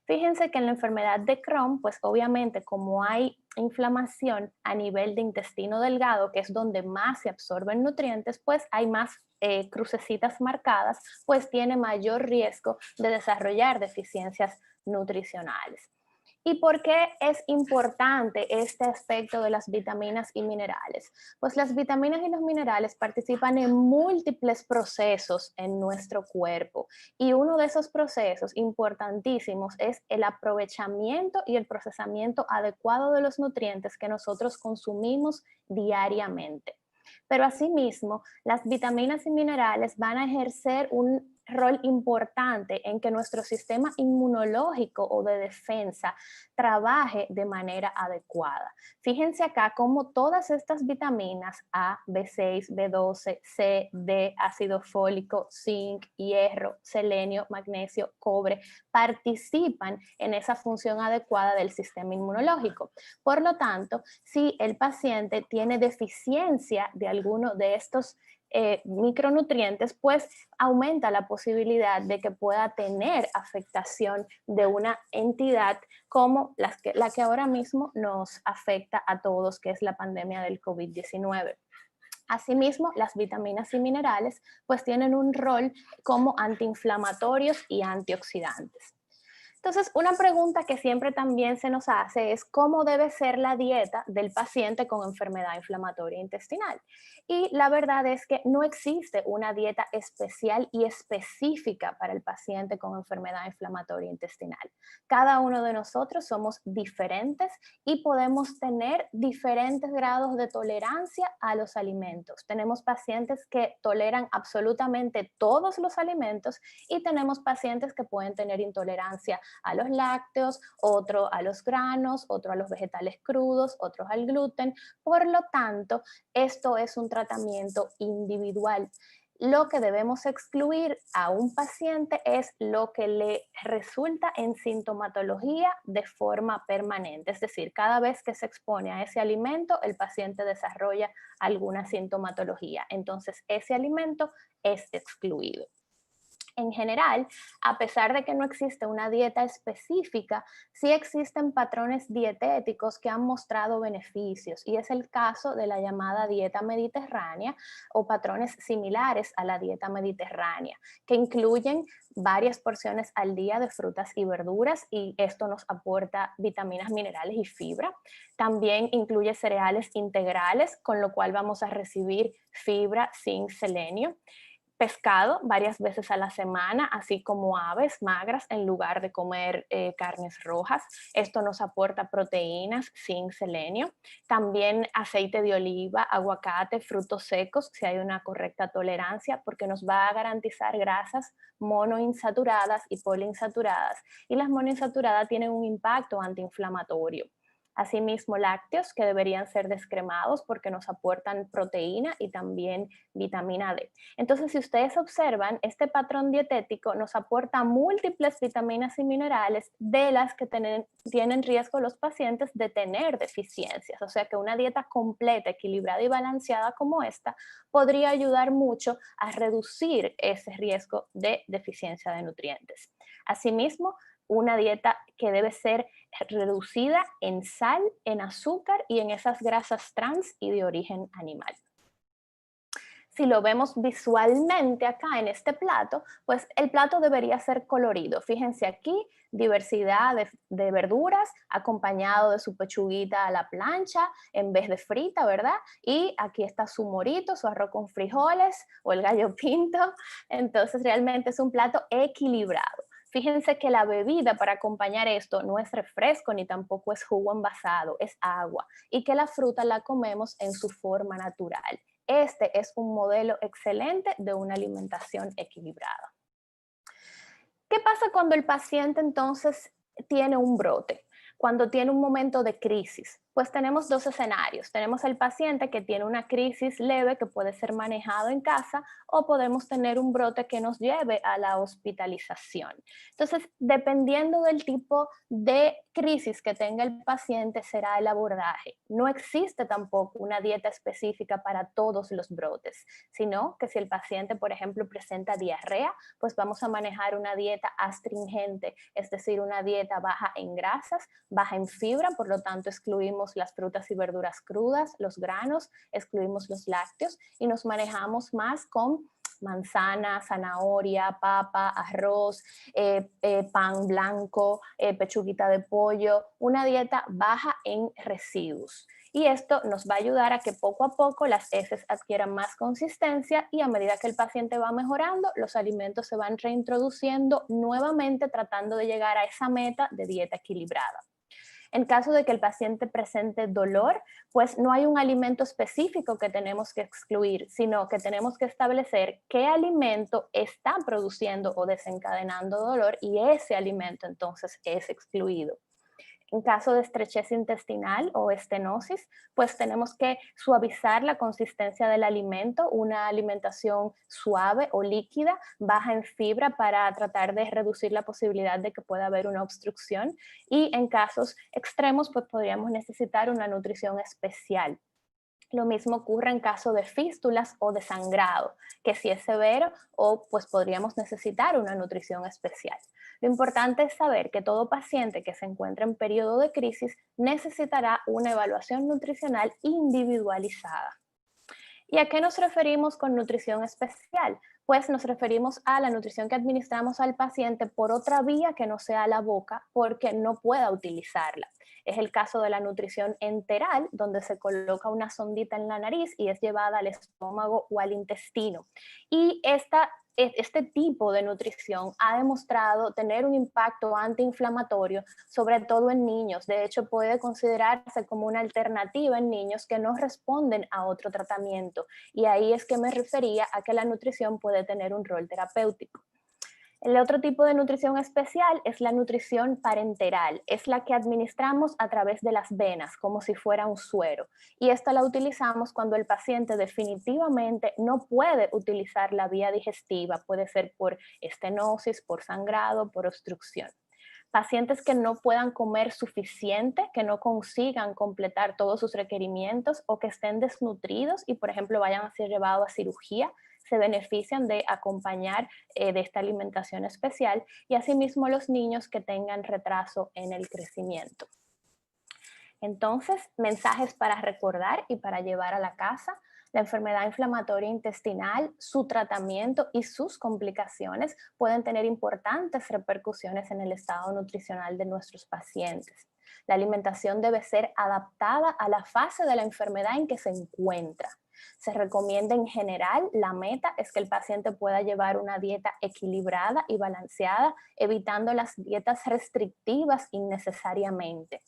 Fíjense que en la enfermedad de Crohn, pues obviamente como hay inflamación a nivel de intestino delgado, que es donde más se absorben nutrientes, pues hay más crucecitas marcadas, pues tiene mayor riesgo de desarrollar deficiencias nutricionales. ¿Y por qué es importante este aspecto de las vitaminas y minerales? Pues las vitaminas y los minerales participan en múltiples procesos en nuestro cuerpo y uno de esos procesos importantísimos es el aprovechamiento y el procesamiento adecuado de los nutrientes que nosotros consumimos diariamente. Pero asimismo, las vitaminas y minerales van a ejercer un rol importante en que nuestro sistema inmunológico o de defensa trabaje de manera adecuada. Fíjense acá cómo todas estas vitaminas A, B6, B12, C, D, ácido fólico, zinc, hierro, selenio, magnesio, cobre, participan en esa función adecuada del sistema inmunológico. Por lo tanto, si el paciente tiene deficiencia de alguno de estos micronutrientes, pues aumenta la posibilidad de que pueda tener afectación de una entidad como la que ahora mismo nos afecta a todos, que es la pandemia del COVID-19. Asimismo, las vitaminas y minerales pues tienen un rol como antiinflamatorios y antioxidantes. Entonces, una pregunta que siempre también se nos hace es cómo debe ser la dieta del paciente con enfermedad inflamatoria intestinal. Y la verdad es que no existe una dieta especial y específica para el paciente con enfermedad inflamatoria intestinal. Cada uno de nosotros somos diferentes y podemos tener diferentes grados de tolerancia a los alimentos. Tenemos pacientes que toleran absolutamente todos los alimentos y tenemos pacientes que pueden tener intolerancia a los lácteos, otro a los granos, otro a los vegetales crudos, otros al gluten. Por lo tanto, esto es un tratamiento individual. Lo que debemos excluir a un paciente es lo que le resulta en sintomatología de forma permanente. Es decir, cada vez que se expone a ese alimento, el paciente desarrolla alguna sintomatología. Entonces, ese alimento es excluido. En general, a pesar de que no existe una dieta específica, sí existen patrones dietéticos que han mostrado beneficios y es el caso de la llamada dieta mediterránea o patrones similares a la dieta mediterránea, que incluyen varias porciones al día de frutas y verduras y esto nos aporta vitaminas, minerales y fibra. También incluye cereales integrales, con lo cual vamos a recibir fibra, zinc, selenio. Pescado varias veces a la semana, así como aves magras en lugar de comer carnes rojas. Esto nos aporta proteínas, zinc, selenio. También aceite de oliva, aguacate, frutos secos, si hay una correcta tolerancia, porque nos va a garantizar grasas monoinsaturadas y poliinsaturadas. Y las monoinsaturadas tienen un impacto antiinflamatorio. Asimismo, lácteos que deberían ser descremados porque nos aportan proteína y también vitamina D. Entonces, si ustedes observan, este patrón dietético nos aporta múltiples vitaminas y minerales de las que tienen riesgo los pacientes de tener deficiencias. O sea que una dieta completa, equilibrada y balanceada como esta podría ayudar mucho a reducir ese riesgo de deficiencia de nutrientes. Asimismo, una dieta que debe ser reducida en sal, en azúcar y en esas grasas trans y de origen animal. Si lo vemos visualmente acá en este plato, pues el plato debería ser colorido. Fíjense aquí, diversidad de verduras acompañado de su pechuguita a la plancha en vez de frita, ¿verdad? Y aquí está su morito, su arroz con frijoles o el gallo pinto. Entonces realmente es un plato equilibrado. Fíjense que la bebida para acompañar esto no es refresco ni tampoco es jugo envasado, es agua. Y que la fruta la comemos en su forma natural. Este es un modelo excelente de una alimentación equilibrada. ¿Qué pasa cuando el paciente entonces tiene un brote? Cuando tiene un momento de crisis, pues tenemos dos escenarios. Tenemos el paciente que tiene una crisis leve que puede ser manejado en casa o podemos tener un brote que nos lleve a la hospitalización. Entonces, dependiendo del tipo de crisis que tenga el paciente, será el abordaje. No existe tampoco una dieta específica para todos los brotes, sino que si el paciente, por ejemplo, presenta diarrea, pues vamos a manejar una dieta astringente, es decir, una dieta baja en grasas, baja en fibra, por lo tanto excluimos las frutas y verduras crudas, los granos, excluimos los lácteos y nos manejamos más con manzana, zanahoria, papa, arroz, pan blanco, pechuguita de pollo, una dieta baja en residuos. Y esto nos va a ayudar a que poco a poco las heces adquieran más consistencia y a medida que el paciente va mejorando, los alimentos se van reintroduciendo nuevamente tratando de llegar a esa meta de dieta equilibrada. En caso de que el paciente presente dolor, pues no hay un alimento específico que tenemos que excluir, sino que tenemos que establecer qué alimento está produciendo o desencadenando dolor y ese alimento entonces es excluido. En caso de estrechez intestinal o estenosis, pues tenemos que suavizar la consistencia del alimento, una alimentación suave o líquida, baja en fibra para tratar de reducir la posibilidad de que pueda haber una obstrucción. Y en casos extremos, pues podríamos necesitar una nutrición especial. Lo mismo ocurre en caso de fístulas o de sangrado, que si es severo o pues podríamos necesitar una nutrición especial. Lo importante es saber que todo paciente que se encuentra en periodo de crisis necesitará una evaluación nutricional individualizada. ¿Y a qué nos referimos con nutrición especial? Pues nos referimos a la nutrición que administramos al paciente por otra vía que no sea la boca porque no pueda utilizarla. Es el caso de la nutrición enteral, donde se coloca una sondita en la nariz y es llevada al estómago o al intestino. Y este tipo de nutrición ha demostrado tener un impacto antiinflamatorio, sobre todo en niños. De hecho, puede considerarse como una alternativa en niños que no responden a otro tratamiento. Y ahí es que me refería a que la nutrición puede tener un rol terapéutico. El otro tipo de nutrición especial es la nutrición parenteral. Es la que administramos a través de las venas, como si fuera un suero. Y esta la utilizamos cuando el paciente definitivamente no puede utilizar la vía digestiva. Puede ser por estenosis, por sangrado, por obstrucción. Pacientes que no puedan comer suficiente, que no consigan completar todos sus requerimientos o que estén desnutridos y, por ejemplo, vayan a ser llevados a cirugía, se benefician de acompañar de esta alimentación especial, y asimismo los niños que tengan retraso en el crecimiento. Entonces, mensajes para recordar y para llevar a la casa: la enfermedad inflamatoria intestinal, su tratamiento y sus complicaciones pueden tener importantes repercusiones en el estado nutricional de nuestros pacientes. La alimentación debe ser adaptada a la fase de la enfermedad en que se encuentra. Se recomienda en general, la meta es que el paciente pueda llevar una dieta equilibrada y balanceada, evitando las dietas restrictivas innecesariamente.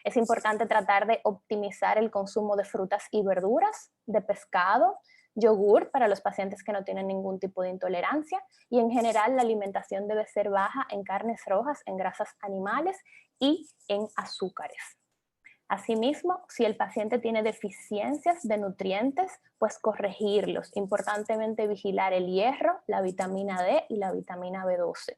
Es importante tratar de optimizar el consumo de frutas y verduras, de pescado, yogur para los pacientes que no tienen ningún tipo de intolerancia, y en general la alimentación debe ser baja en carnes rojas, en grasas animales y en azúcares. Asimismo, si el paciente tiene deficiencias de nutrientes, pues corregirlos. Importantemente vigilar el hierro, la vitamina D y la vitamina B12.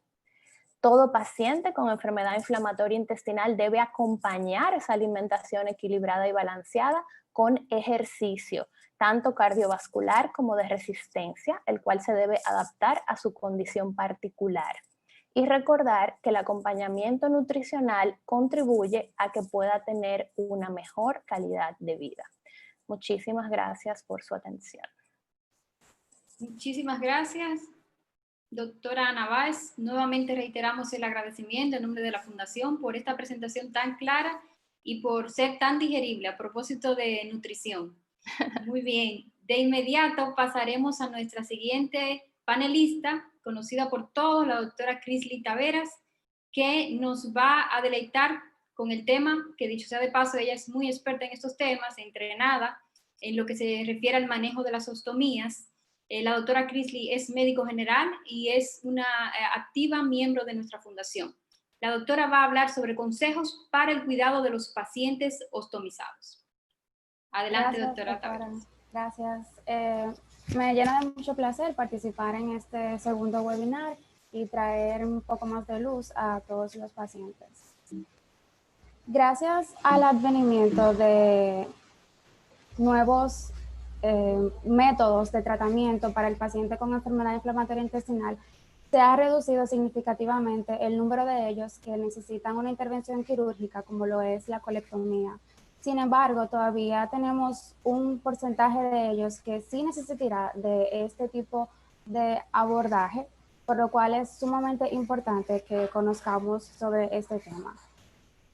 Todo paciente con enfermedad inflamatoria intestinal debe acompañar esa alimentación equilibrada y balanceada con ejercicio, tanto cardiovascular como de resistencia, el cual se debe adaptar a su condición particular. Y recordar que el acompañamiento nutricional contribuye a que pueda tener una mejor calidad de vida. Muchísimas gracias por su atención. Muchísimas gracias, doctora Ana Báez. Nuevamente reiteramos el agradecimiento en nombre de la Fundación por esta presentación tan clara y por ser tan digerible a propósito de nutrición. Muy bien, de inmediato pasaremos a nuestra siguiente panelista, conocida por todos, la doctora Chrisly Taveras, que nos va a deleitar con el tema, que dicho sea de paso, ella es muy experta en estos temas, entrenada en lo que se refiere al manejo de las ostomías. La doctora Chrisly es médico general y es una activa miembro de nuestra fundación. La doctora va a hablar sobre consejos para el cuidado de los pacientes ostomizados. Adelante, Gracias, doctora Taveras. Gracias. Me llena de mucho placer participar en este segundo webinar y traer un poco más de luz a todos los pacientes. Gracias al advenimiento de nuevos métodos de tratamiento para el paciente con enfermedad inflamatoria intestinal, se ha reducido significativamente el número de ellos que necesitan una intervención quirúrgica, como lo es la colectomía. Sin embargo, todavía tenemos un porcentaje de ellos que sí necesitará de este tipo de abordaje, por lo cual es sumamente importante que conozcamos sobre este tema.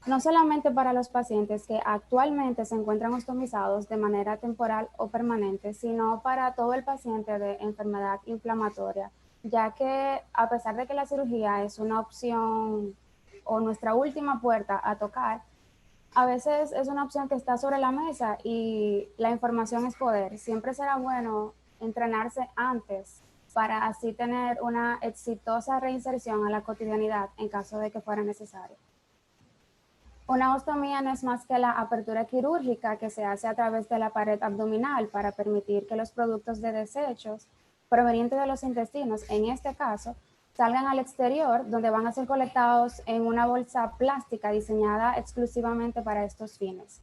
No solamente para los pacientes que actualmente se encuentran ostomizados de manera temporal o permanente, sino para todo el paciente de enfermedad inflamatoria, ya que a pesar de que la cirugía es una opción o nuestra última puerta a tocar, A veces es una opción que está sobre la mesa y la información es poder. Siempre será bueno entrenarse antes para así tener una exitosa reinserción a la cotidianidad en caso de que fuera necesario. Una ostomía no es más que la apertura quirúrgica que se hace a través de la pared abdominal para permitir que los productos de desechos provenientes de los intestinos, en este caso, salgan al exterior, donde van a ser colectados en una bolsa plástica diseñada exclusivamente para estos fines.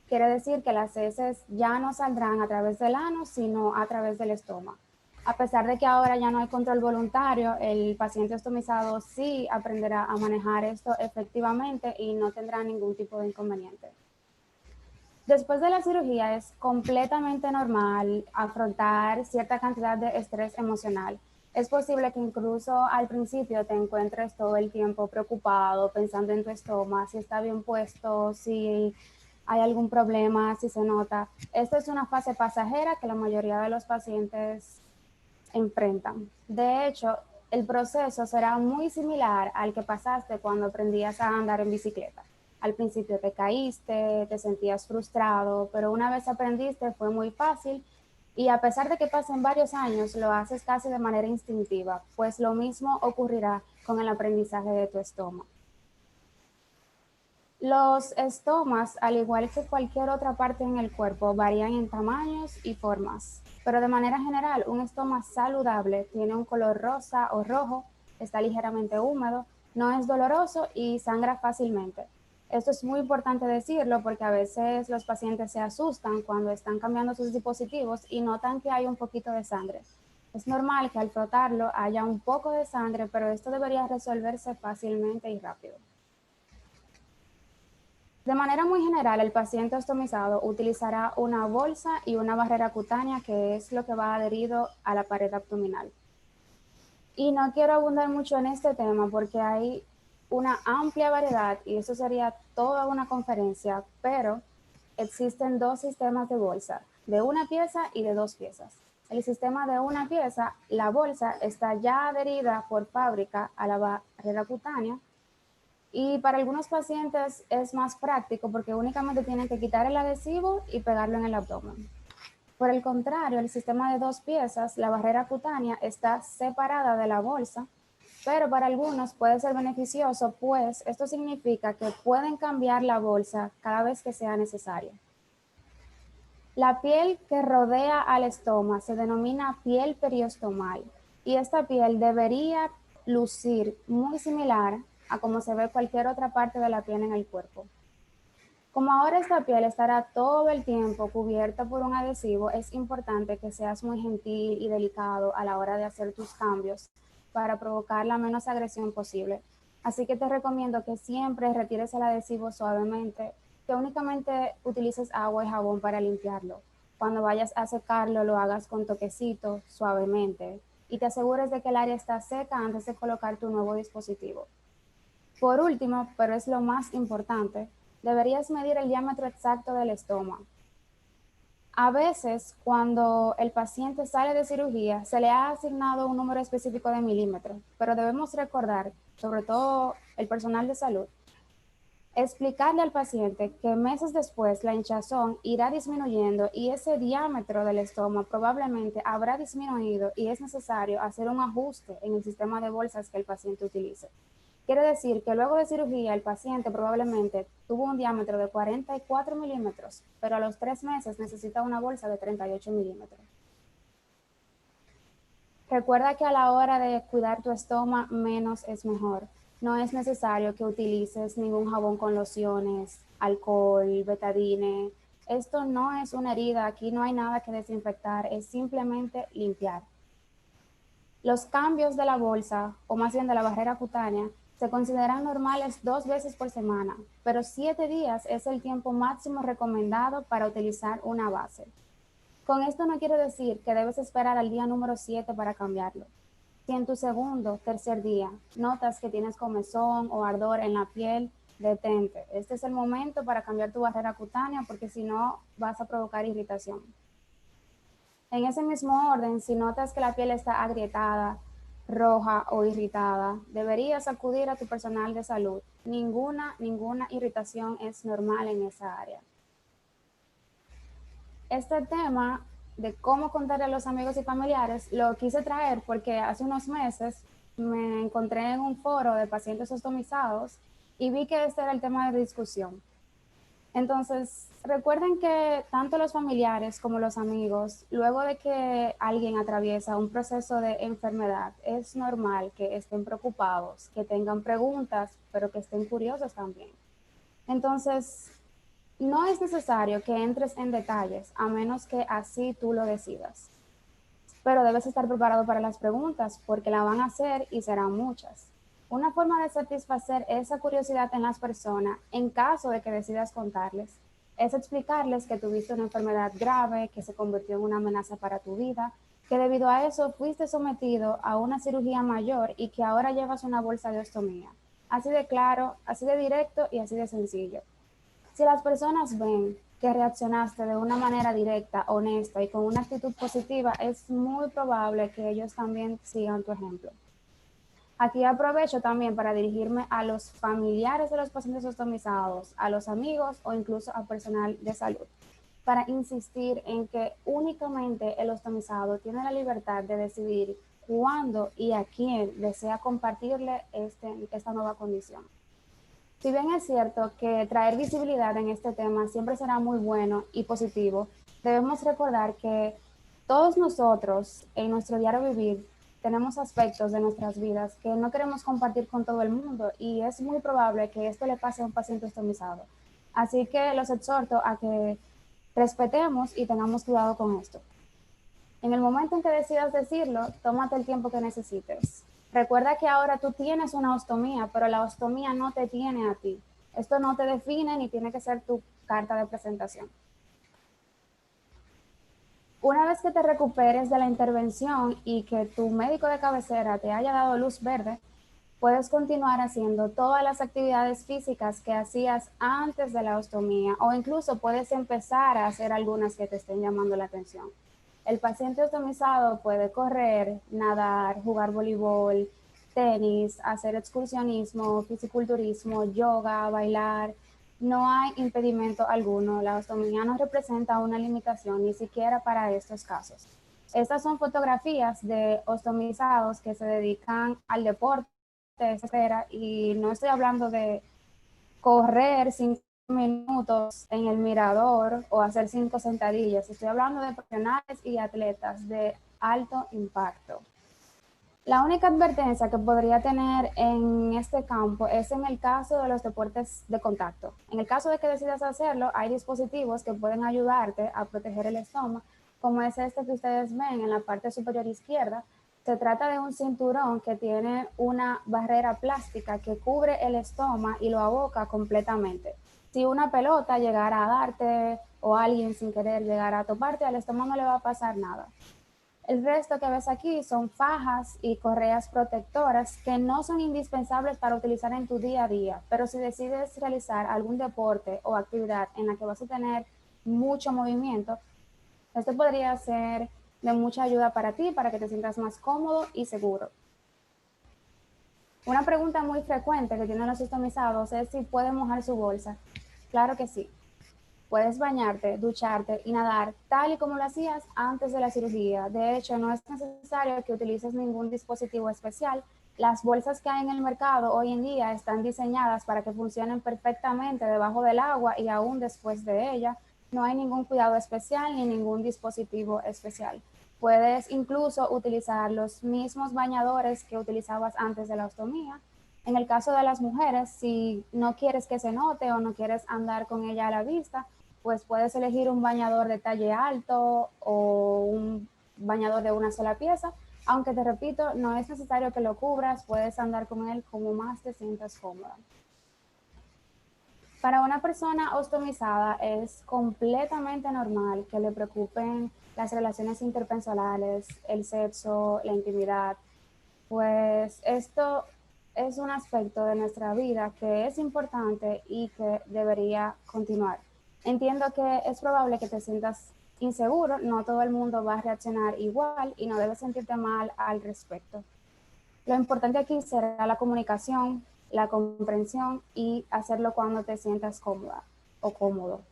Quiere decir que las heces ya no saldrán a través del ano, sino a través del estómago. A pesar de que ahora ya no hay control voluntario, el paciente ostomizado sí aprenderá a manejar esto efectivamente y no tendrá ningún tipo de inconveniente. Después de la cirugía es completamente normal afrontar cierta cantidad de estrés emocional. Es posible que incluso al principio te encuentres todo el tiempo preocupado, pensando en tu estómago, si está bien puesto, si hay algún problema, si se nota. Esta es una fase pasajera que la mayoría de los pacientes enfrentan. De hecho, el proceso será muy similar al que pasaste cuando aprendías a andar en bicicleta. Al principio te caíste, te sentías frustrado, pero una vez aprendiste fue muy fácil y a pesar de que pasen varios años, lo haces casi de manera instintiva, pues lo mismo ocurrirá con el aprendizaje de tu estómago. Los estomas, al igual que cualquier otra parte en el cuerpo, varían en tamaños y formas, pero de manera general, un estoma saludable tiene un color rosa o rojo, está ligeramente húmedo, no es doloroso y sangra fácilmente. Esto es muy importante decirlo porque a veces los pacientes se asustan cuando están cambiando sus dispositivos y notan que hay un poquito de sangre. Es normal que al frotarlo haya un poco de sangre, pero esto debería resolverse fácilmente y rápido. De manera muy general, el paciente ostomizado utilizará una bolsa y una barrera cutánea, que es lo que va adherido a la pared abdominal. Y no quiero abundar mucho en este tema porque hay una amplia variedad y eso sería toda una conferencia, pero existen dos sistemas de bolsa, de una pieza y de dos piezas. El sistema de una pieza, la bolsa está ya adherida por fábrica a la barrera cutánea. Y para algunos pacientes es más práctico porque únicamente tienen que quitar el adhesivo y pegarlo en el abdomen. Por el contrario, el sistema de dos piezas, la barrera cutánea, está separada de la bolsa, pero para algunos puede ser beneficioso, pues esto significa que pueden cambiar la bolsa cada vez que sea necesario. La piel que rodea al estoma se denomina piel periostomal y esta piel debería lucir muy similar a como se ve cualquier otra parte de la piel en el cuerpo. Como ahora esta piel estará todo el tiempo cubierta por un adhesivo, es importante que seas muy gentil y delicado a la hora de hacer tus cambios para provocar la menos agresión posible. Así que te recomiendo que siempre retires el adhesivo suavemente, que únicamente utilices agua y jabón para limpiarlo. Cuando vayas a secarlo, lo hagas con toquecito, suavemente, y te asegures de que el área está seca antes de colocar tu nuevo dispositivo. Por último, pero es lo más importante, deberías medir el diámetro exacto del estómago. A veces, cuando el paciente sale de cirugía, se le ha asignado un número específico de milímetros, pero debemos recordar, sobre todo el personal de salud, explicarle al paciente que meses después la hinchazón irá disminuyendo y ese diámetro del estómago probablemente habrá disminuido y es necesario hacer un ajuste en el sistema de bolsas que el paciente utilice. Quiere decir que luego de cirugía el paciente probablemente tuvo un diámetro de 44 milímetros, pero a los 3 meses necesita una bolsa de 38 milímetros. Recuerda que a la hora de cuidar tu estómago, menos es mejor. No es necesario que utilices ningún jabón con lociones, alcohol, betadine. Esto no es una herida, aquí no hay nada que desinfectar, es simplemente limpiar. Los cambios de la bolsa, o más bien de la barrera cutánea, se consideran normales 2 veces por semana, pero 7 días es el tiempo máximo recomendado para utilizar una base. Con esto no quiero decir que debes esperar al día número 7 para cambiarlo. Si en tu segundo, tercer día notas que tienes comezón o ardor en la piel, detente. Este es el momento para cambiar tu barrera cutánea porque si no vas a provocar irritación. En ese mismo orden, si notas que la piel está agrietada, roja o irritada, deberías acudir a tu personal de salud. Ninguna irritación es normal en esa área. Este tema de cómo contarle a los amigos y familiares lo quise traer porque hace unos meses me encontré en un foro de pacientes ostomizados y vi que este era el tema de discusión. Entonces, recuerden que tanto los familiares como los amigos, luego de que alguien atraviesa un proceso de enfermedad, es normal que estén preocupados, que tengan preguntas, pero que estén curiosos también. Entonces, no es necesario que entres en detalles, a menos que así tú lo decidas. Pero debes estar preparado para las preguntas, porque la van a hacer y serán muchas. Una forma de satisfacer esa curiosidad en las personas, en caso de que decidas contarles, es explicarles que tuviste una enfermedad grave, que se convirtió en una amenaza para tu vida, que debido a eso fuiste sometido a una cirugía mayor y que ahora llevas una bolsa de ostomía. Así de claro, así de directo y así de sencillo. Si las personas ven que reaccionaste de una manera directa, honesta y con una actitud positiva, es muy probable que ellos también sigan tu ejemplo. Aquí aprovecho también para dirigirme a los familiares de los pacientes ostomizados, a los amigos o incluso a personal de salud, para insistir en que únicamente el ostomizado tiene la libertad de decidir cuándo y a quién desea compartirle esta nueva condición. Si bien es cierto que traer visibilidad en este tema siempre será muy bueno y positivo, debemos recordar que todos nosotros en nuestro diario vivir tenemos aspectos de nuestras vidas que no queremos compartir con todo el mundo y es muy probable que esto le pase a un paciente ostomizado. Así que los exhorto a que respetemos y tengamos cuidado con esto. En el momento en que decidas decirlo, tómate el tiempo que necesites. Recuerda que ahora tú tienes una ostomía, pero la ostomía no te tiene a ti. Esto no te define ni tiene que ser tu carta de presentación. Una vez que te recuperes de la intervención y que tu médico de cabecera te haya dado luz verde, puedes continuar haciendo todas las actividades físicas que hacías antes de la ostomía o incluso puedes empezar a hacer algunas que te estén llamando la atención. El paciente ostomizado puede correr, nadar, jugar voleibol, tenis, hacer excursionismo, fisiculturismo, yoga, bailar. No hay impedimento alguno. La ostomía no representa una limitación ni siquiera para estos casos. Estas son fotografías de ostomizados que se dedican al deporte, etcétera, y no estoy hablando de correr 5 minutos en el mirador o hacer 5 sentadillas. Estoy hablando de profesionales y atletas de alto impacto. La única advertencia que podría tener en este campo es en el caso de los deportes de contacto. En el caso de que decidas hacerlo, hay dispositivos que pueden ayudarte a proteger el estómago, como es este que ustedes ven en la parte superior izquierda. Se trata de un cinturón que tiene una barrera plástica que cubre el estómago y lo aboca completamente. Si una pelota llegara a darte o alguien sin querer llegara a toparte, al estómago no le va a pasar nada. El resto que ves aquí son fajas y correas protectoras que no son indispensables para utilizar en tu día a día, pero si decides realizar algún deporte o actividad en la que vas a tener mucho movimiento, esto podría ser de mucha ayuda para ti, para que te sientas más cómodo y seguro. Una pregunta muy frecuente que tienen los ostomizados es si pueden mojar su bolsa. Claro que sí. Puedes bañarte, ducharte y nadar tal y como lo hacías antes de la cirugía. De hecho, no es necesario que utilices ningún dispositivo especial. Las bolsas que hay en el mercado hoy en día están diseñadas para que funcionen perfectamente debajo del agua y aún después de ella. No hay ningún cuidado especial ni ningún dispositivo especial. Puedes incluso utilizar los mismos bañadores que utilizabas antes de la ostomía. En el caso de las mujeres, si no quieres que se note o no quieres andar con ella a la vista, pues puedes elegir un bañador de talle alto o un bañador de una sola pieza, aunque te repito, no es necesario que lo cubras, puedes andar con él como más te sientas cómoda. Para una persona ostomizada es completamente normal que le preocupen las relaciones interpersonales, el sexo, la intimidad, pues esto es un aspecto de nuestra vida que es importante y que debería continuar. Entiendo que es probable que te sientas inseguro, no todo el mundo va a reaccionar igual y no debes sentirte mal al respecto. Lo importante aquí será la comunicación, la comprensión y hacerlo cuando te sientas cómoda o cómodo.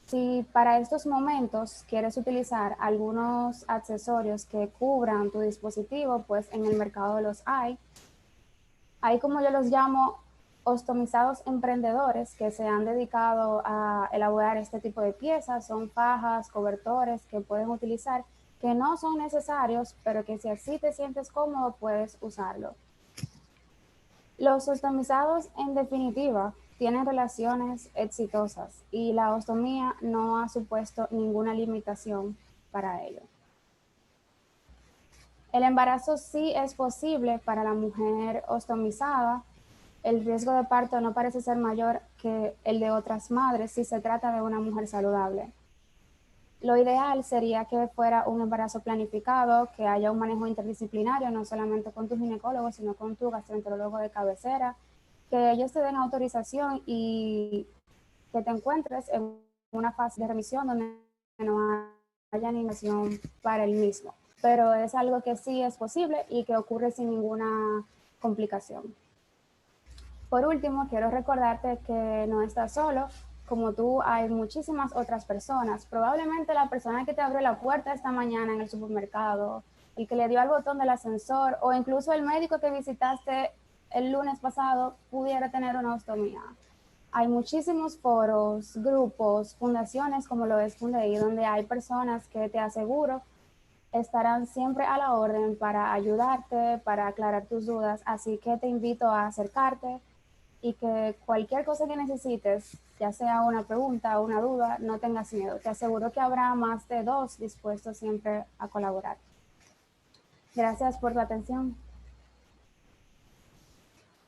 Si para estos momentos quieres utilizar algunos accesorios que cubran tu dispositivo, pues en el mercado los hay. Hay, como yo los llamo, ostomizados emprendedores que se han dedicado a elaborar este tipo de piezas. Son fajas, cobertores que pueden utilizar, que no son necesarios, pero que si así te sientes cómodo, puedes usarlo. Los ostomizados, en definitiva, tienen relaciones exitosas y la ostomía no ha supuesto ninguna limitación para ello. El embarazo sí es posible para la mujer ostomizada. El riesgo de parto no parece ser mayor que el de otras madres si se trata de una mujer saludable. Lo ideal sería que fuera un embarazo planificado, que haya un manejo interdisciplinario, no solamente con tu ginecólogo, sino con tu gastroenterólogo de cabecera, que ellos te den autorización y que te encuentres en una fase de remisión donde no haya animación para el mismo. Pero es algo que sí es posible y que ocurre sin ninguna complicación. Por último, quiero recordarte que no estás solo. Como tú, hay muchísimas otras personas. Probablemente la persona que te abrió la puerta esta mañana en el supermercado, el que le dio al botón del ascensor, o incluso el médico que visitaste el lunes pasado pudiera tener una ostomía. Hay muchísimos foros, grupos, fundaciones como lo es Fundei, donde hay personas que te aseguro estarán siempre a la orden para ayudarte, para aclarar tus dudas. Así que te invito a acercarte y que cualquier cosa que necesites, ya sea una pregunta o una duda, no tengas miedo. Te aseguro que habrá más de 2 dispuestos siempre a colaborar. Gracias por tu atención.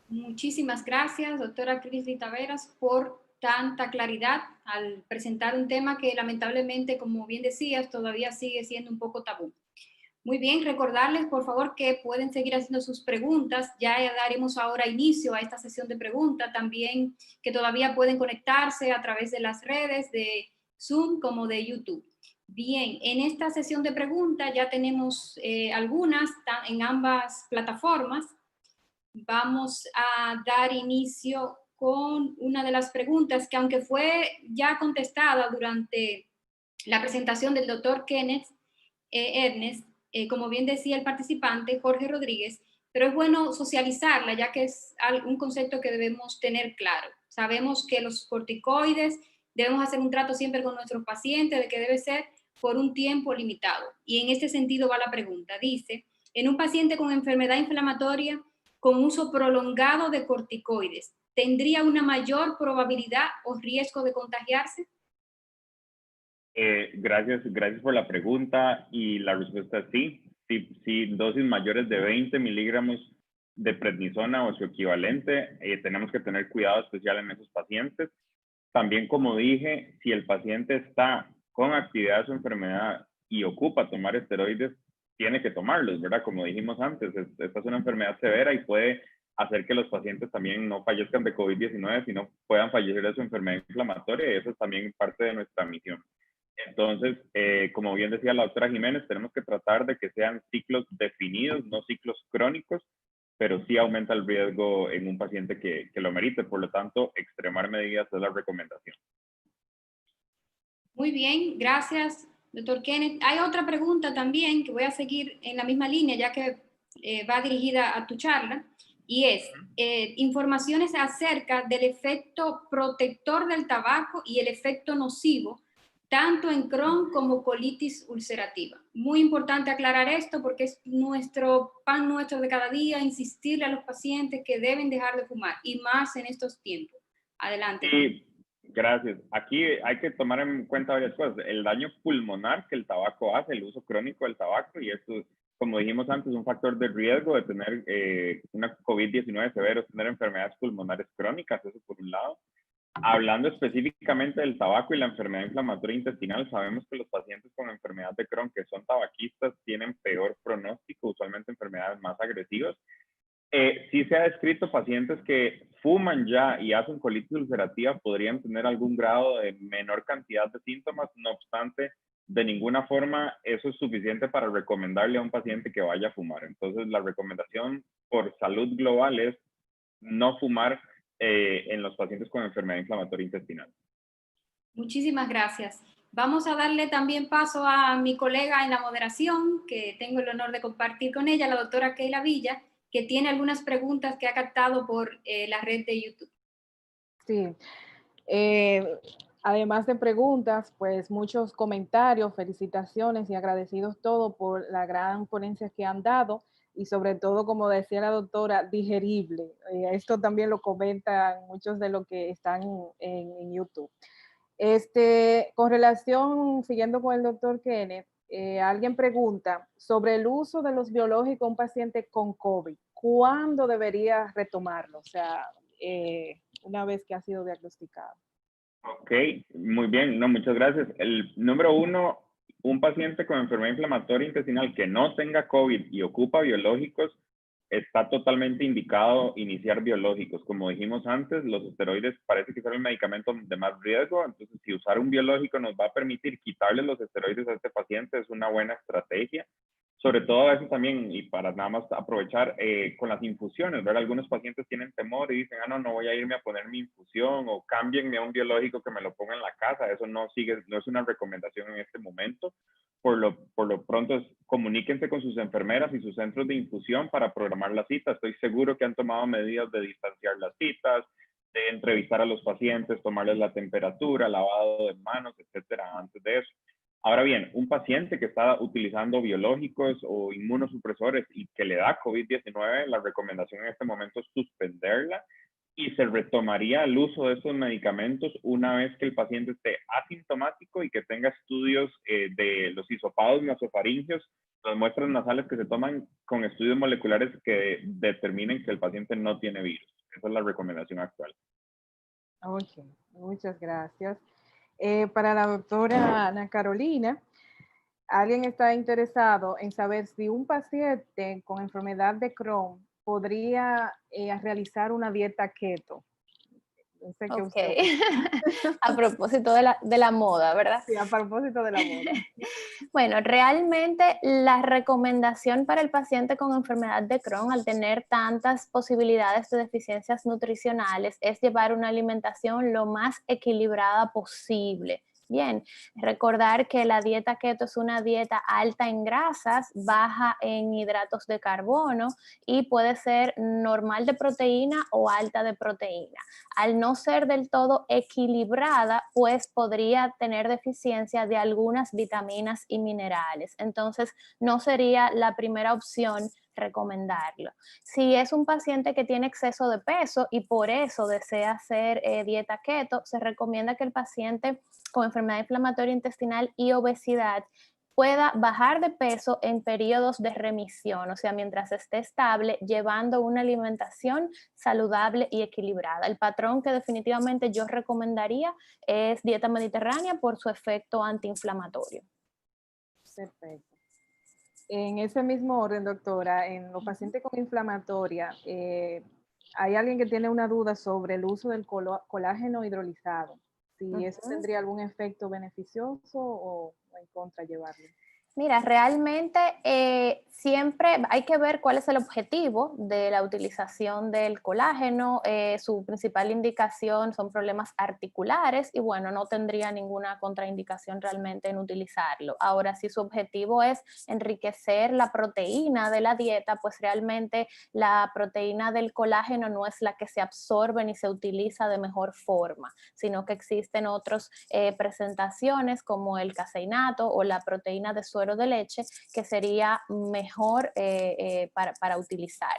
Muchísimas gracias, doctora Crisly Taveras, por tanta claridad al presentar un tema que lamentablemente, como bien decías, todavía sigue siendo un poco tabú. Muy bien, recordarles por favor que pueden seguir haciendo sus preguntas. Ya daremos ahora inicio a esta sesión de preguntas. También que todavía pueden conectarse a través de las redes de Zoom como de YouTube. Bien, en esta sesión de preguntas ya tenemos algunas en ambas plataformas. Vamos a dar inicio con una de las preguntas que, aunque fue ya contestada durante la presentación del doctor Kenneth Ernest, como bien decía el participante Jorge Rodríguez, pero es bueno socializarla, ya que es un concepto que debemos tener claro. Sabemos que los corticoides debemos hacer un trato siempre con nuestros pacientes, de que debe ser por un tiempo limitado. Y en este sentido va la pregunta. Dice, en un paciente con enfermedad inflamatoria con uso prolongado de corticoides, ¿tendría una mayor probabilidad o riesgo de contagiarse? Gracias por la pregunta y la respuesta es sí. Sí, dosis mayores de 20 miligramos de prednisona o su equivalente, tenemos que tener cuidado especial en esos pacientes. También, como dije, si el paciente está con actividad de su enfermedad y ocupa tomar esteroides, tiene que tomarlos, ¿verdad? Como dijimos antes, esta es una enfermedad severa y puede hacer que los pacientes también no fallezcan de COVID-19, sino puedan fallecer de su enfermedad inflamatoria, y eso es también parte de nuestra misión. Entonces, como bien decía la doctora Jiménez, tenemos que tratar de que sean ciclos definidos, no ciclos crónicos, pero sí aumenta el riesgo en un paciente que lo merite. Por lo tanto, extremar medidas es la recomendación. Muy bien, gracias, doctor Kenneth. Hay otra pregunta también que voy a seguir en la misma línea, ya que va dirigida a tu charla, y es informaciones acerca del efecto protector del tabaco y el efecto nocivo, tanto en Crohn como colitis ulcerativa. Muy importante aclarar esto porque es nuestro pan nuestro de cada día, insistirle a los pacientes que deben dejar de fumar, y más en estos tiempos. Adelante. Sí, gracias. Aquí hay que tomar en cuenta varias cosas. El daño pulmonar que el tabaco hace, el uso crónico del tabaco, y esto, como dijimos antes, es un factor de riesgo de tener una COVID-19 severa, tener enfermedades pulmonares crónicas, eso por un lado. Hablando específicamente del tabaco y la enfermedad inflamatoria intestinal, sabemos que los pacientes con enfermedad de Crohn que son tabaquistas tienen peor pronóstico, usualmente enfermedades más agresivas. Sí se ha descrito pacientes que fuman ya y hacen colitis ulcerativa podrían tener algún grado de menor cantidad de síntomas, no obstante, de ninguna forma eso es suficiente para recomendarle a un paciente que vaya a fumar. Entonces, la recomendación por salud global es no fumar en los pacientes con enfermedad inflamatoria intestinal. Muchísimas gracias. Vamos a darle también paso a mi colega en la moderación, que tengo el honor de compartir con ella, la doctora Keila Villa, que tiene algunas preguntas que ha captado por la red de YouTube. Sí. Además de preguntas, pues muchos comentarios, felicitaciones y agradecidos todos por la gran ponencia que han dado y sobre todo, como decía la doctora, digerible. Esto también lo comentan muchos de los que están en YouTube. Con relación, siguiendo con el doctor Kenneth, alguien pregunta sobre el uso de los biológicos a un paciente con COVID. ¿Cuándo debería retomarlo? O sea, una vez que ha sido diagnosticado. Ok, muy bien, no, muchas gracias. El número uno, un paciente con enfermedad inflamatoria intestinal que no tenga COVID y ocupa biológicos, está totalmente indicado iniciar biológicos. Como dijimos antes, los esteroides parece que son el medicamento de más riesgo, entonces si usar un biológico nos va a permitir quitarle los esteroides a este paciente es una buena estrategia. Sobre todo a veces también, y para nada más aprovechar, con las infusiones, ¿verdad? Algunos pacientes tienen temor y dicen, no voy a irme a poner mi infusión o cámbienme a un biológico que me lo ponga en la casa. Eso no es una recomendación en este momento. Por lo pronto, comuníquense con sus enfermeras y sus centros de infusión para programar la cita. Estoy seguro que han tomado medidas de distanciar las citas, de entrevistar a los pacientes, tomarles la temperatura, lavado de manos, etcétera, antes de eso. Ahora bien, un paciente que está utilizando biológicos o inmunosupresores y que le da COVID-19, la recomendación en este momento es suspenderla y se retomaría el uso de estos medicamentos una vez que el paciente esté asintomático y que tenga estudios de los hisopados nasofaringeos, las muestras nasales que se toman con estudios moleculares que determinen que el paciente no tiene virus. Esa es la recomendación actual. Ok, muchas gracias. Para la doctora Ana Carolina, alguien está interesado en saber si un paciente con enfermedad de Crohn podría realizar una dieta keto. No sé qué usted... A propósito de la moda, ¿verdad? Sí, a propósito de la moda. Bueno, realmente la recomendación para el paciente con enfermedad de Crohn, al tener tantas posibilidades de deficiencias nutricionales, es llevar una alimentación lo más equilibrada posible. Bien, recordar que la dieta keto es una dieta alta en grasas, baja en hidratos de carbono y puede ser normal de proteína o alta de proteína. Al no ser del todo equilibrada, pues podría tener deficiencia de algunas vitaminas y minerales. Entonces, no sería la primera opción recomendarlo. Si es un paciente que tiene exceso de peso y por eso desea hacer dieta keto, se recomienda que el paciente con enfermedad inflamatoria intestinal y obesidad pueda bajar de peso en periodos de remisión, o sea, mientras esté estable, llevando una alimentación saludable y equilibrada. El patrón que definitivamente yo recomendaría es dieta mediterránea por su efecto antiinflamatorio. Perfecto. En ese mismo orden, doctora, en los pacientes con inflamatoria, hay alguien que tiene una duda sobre el uso del colágeno hidrolizado. Si eso tendría algún efecto beneficioso o en contra llevarlo. Mira, realmente siempre hay que ver cuál es el objetivo de la utilización del colágeno. Su principal indicación son problemas articulares y bueno, no tendría ninguna contraindicación realmente en utilizarlo. Ahora, si su objetivo es enriquecer la proteína de la dieta, pues realmente la proteína del colágeno no es la que se absorbe ni se utiliza de mejor forma, sino que existen otras presentaciones como el caseinato o la proteína de suero de leche que sería mejor para utilizar.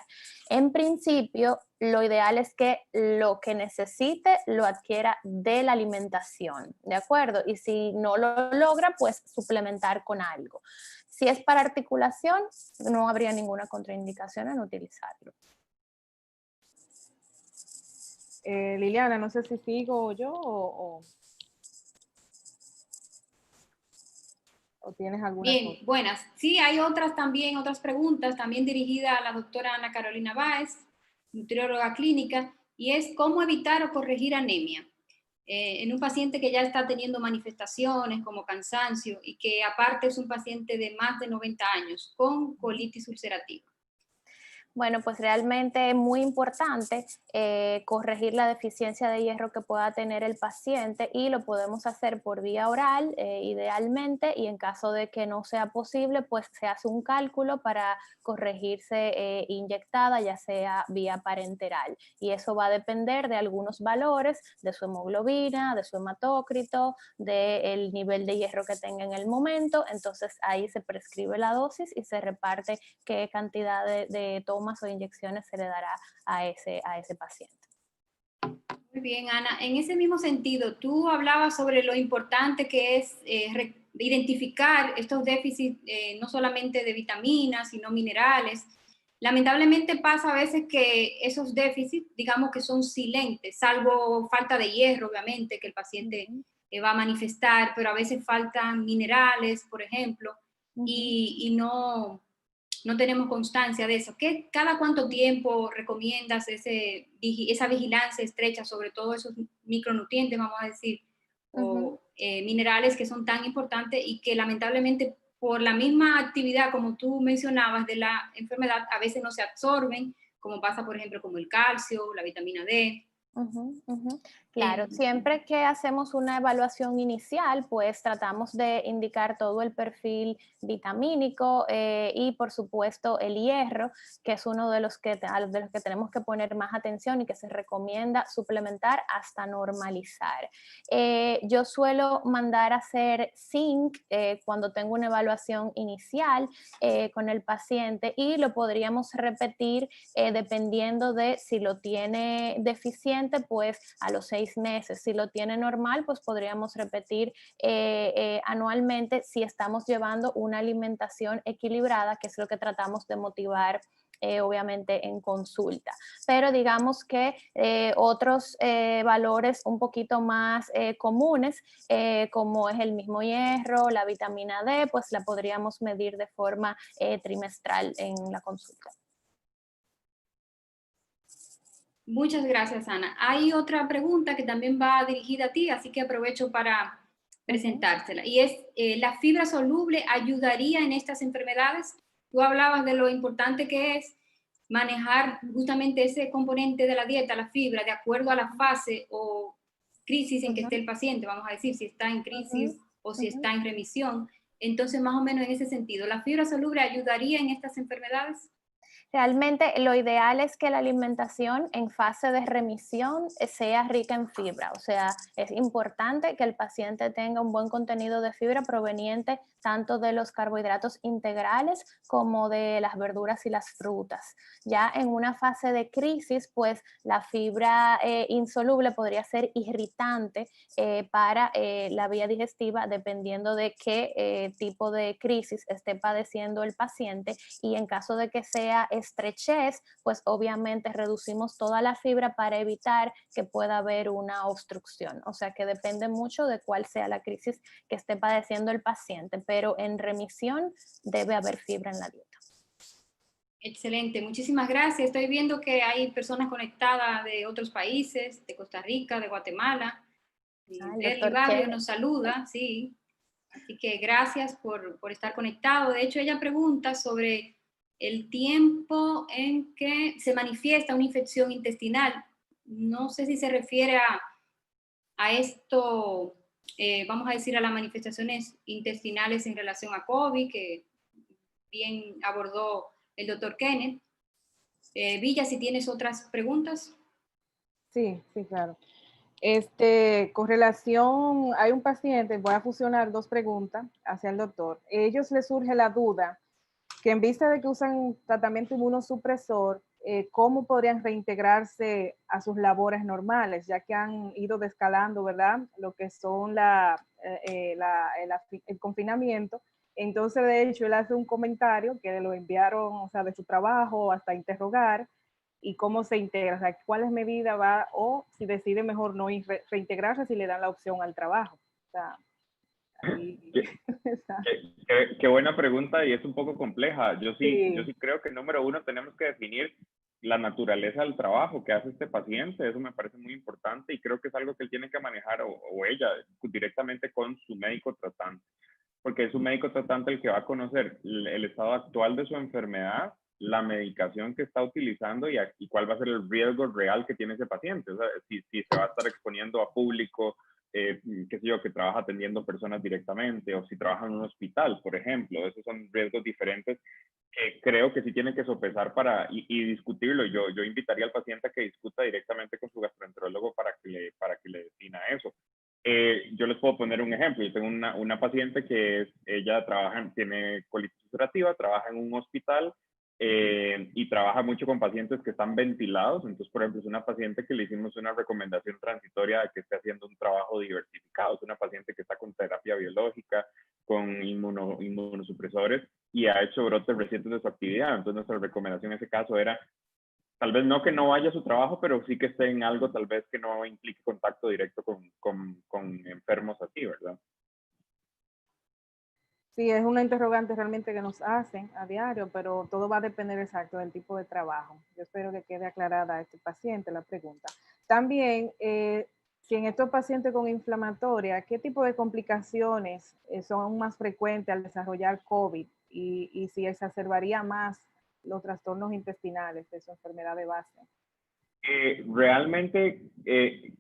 En principio, lo ideal es que lo que necesite lo adquiera de la alimentación, ¿de acuerdo? Y si no lo logra, pues suplementar con algo. Si es para articulación, no habría ninguna contraindicación en utilizarlo. Liliana, no sé si sigo yo o tienes alguna Bien, cosa. buenas. Sí, hay otras preguntas, también dirigidas a la doctora Ana Carolina Báez, nutrióloga clínica, y es cómo evitar o corregir anemia. en un paciente que ya está teniendo manifestaciones como cansancio y que aparte es un paciente de más de 90 años con colitis ulcerativa? Bueno, pues realmente es muy importante corregir la deficiencia de hierro que pueda tener el paciente y lo podemos hacer por vía oral idealmente, y en caso de que no sea posible, pues se hace un cálculo para corregirse inyectada, ya sea vía parenteral, y eso va a depender de algunos valores, de su hemoglobina, de su hematócrito, del nivel de hierro que tenga en el momento. Entonces ahí se prescribe la dosis y se reparte qué cantidad de tomas o inyecciones se le dará a ese paciente. Muy bien, Ana. En ese mismo sentido, tú hablabas sobre lo importante que es identificar estos déficits, no solamente de vitaminas, sino minerales. Lamentablemente pasa a veces que esos déficits, digamos que son silentes, salvo falta de hierro, obviamente, que el paciente va a manifestar, pero a veces faltan minerales, por ejemplo, y no tenemos constancia de eso. ¿Cada cuánto tiempo recomiendas esa vigilancia estrecha sobre todo esos micronutrientes, vamos a decir, o minerales que son tan importantes y que lamentablemente por la misma actividad, como tú mencionabas, de la enfermedad, a veces no se absorben, como pasa, por ejemplo, como el calcio, la vitamina D? Claro, siempre que hacemos una evaluación inicial, pues tratamos de indicar todo el perfil vitamínico y por supuesto el hierro, que es uno de los que tenemos que poner más atención y que se recomienda suplementar hasta normalizar. Yo suelo mandar a hacer zinc cuando tengo una evaluación inicial con el paciente, y lo podríamos repetir dependiendo de si lo tiene deficiente, pues a los 6 meses. Si lo tiene normal, pues podríamos repetir anualmente si estamos llevando una alimentación equilibrada, que es lo que tratamos de motivar obviamente en consulta. Pero digamos que otros valores un poquito más comunes, como es el mismo hierro, la vitamina D, pues la podríamos medir de forma trimestral en la consulta. Muchas gracias, Ana. Hay otra pregunta que también va dirigida a ti, así que aprovecho para presentársela. Y es, ¿la fibra soluble ayudaría en estas enfermedades? Tú hablabas de lo importante que es manejar justamente ese componente de la dieta, la fibra, de acuerdo a la fase o crisis en que esté el paciente, vamos a decir, si está en crisis o si está en remisión. Entonces, más o menos en ese sentido, ¿la fibra soluble ayudaría en estas enfermedades? Realmente lo ideal es que la alimentación en fase de remisión sea rica en fibra, o sea, es importante que el paciente tenga un buen contenido de fibra proveniente tanto de los carbohidratos integrales como de las verduras y las frutas. Ya en una fase de crisis, pues la fibra insoluble podría ser irritante para la vía digestiva, dependiendo de qué tipo de crisis esté padeciendo el paciente, y en caso de que sea estrechez, pues obviamente reducimos toda la fibra para evitar que pueda haber una obstrucción. O sea que depende mucho de cuál sea la crisis que esté padeciendo el paciente, pero en remisión debe haber fibra en la dieta. Excelente, muchísimas gracias. Estoy viendo que hay personas conectadas de otros países, de Costa Rica, de Guatemala. Berly Barrio nos saluda, sí. Así que gracias por estar conectado. De hecho, ella pregunta sobre el tiempo en que se manifiesta una infección intestinal. No sé si se refiere a esto, vamos a decir, a las manifestaciones intestinales en relación a COVID, que bien abordó el doctor Kenneth. Villa, si tienes otras preguntas. Sí, claro. Con relación, hay un paciente, voy a fusionar dos preguntas hacia el doctor. A ellos les surge la duda que en vista de que usan tratamiento inmunosupresor, ¿cómo podrían reintegrarse a sus labores normales, ya que han ido descalando, ¿verdad?, lo que son el confinamiento? Entonces, de hecho, él hace un comentario que lo enviaron, o sea, de su trabajo hasta interrogar, y cómo se integra, o sea, cuáles medidas va, o si decide mejor no reintegrarse si le dan la opción al trabajo. O sea, ahí, qué buena pregunta, y es un poco compleja. Yo sí creo que número uno tenemos que definir la naturaleza del trabajo que hace este paciente, eso me parece muy importante y creo que es algo que él tiene que manejar o ella directamente con su médico tratante, porque es su médico tratante el que va a conocer el estado actual de su enfermedad, la medicación que está utilizando y cuál va a ser el riesgo real que tiene ese paciente. O sea, si se va a estar exponiendo a público, qué sé yo, que trabaja atendiendo personas directamente, o si trabaja en un hospital, por ejemplo. Esos son riesgos diferentes que creo que sí tiene que sopesar y discutirlo. Yo invitaría al paciente a que discuta directamente con su gastroenterólogo para que le defina eso. Yo les puedo poner un ejemplo. Yo tengo una paciente ella tiene colitis ulcerativa, trabaja en un hospital y trabaja mucho con pacientes que están ventilados. Entonces, por ejemplo, es una paciente que le hicimos una recomendación transitoria de que esté haciendo un trabajo diversificado. Es una paciente que está con terapia biológica, con inmunosupresores y ha hecho brotes recientes de su actividad. Entonces, nuestra recomendación en ese caso era tal vez no que no vaya a su trabajo, pero sí que esté en algo tal vez que no implique contacto directo con enfermos así, ¿verdad? Sí, es una interrogante realmente que nos hacen a diario, pero todo va a depender exacto del tipo de trabajo. Yo espero que quede aclarada a este paciente la pregunta. También, si en estos pacientes con inflamatoria, ¿qué tipo de complicaciones son más frecuentes al desarrollar COVID y si exacerbaría más los trastornos intestinales de su enfermedad de base? Realmente,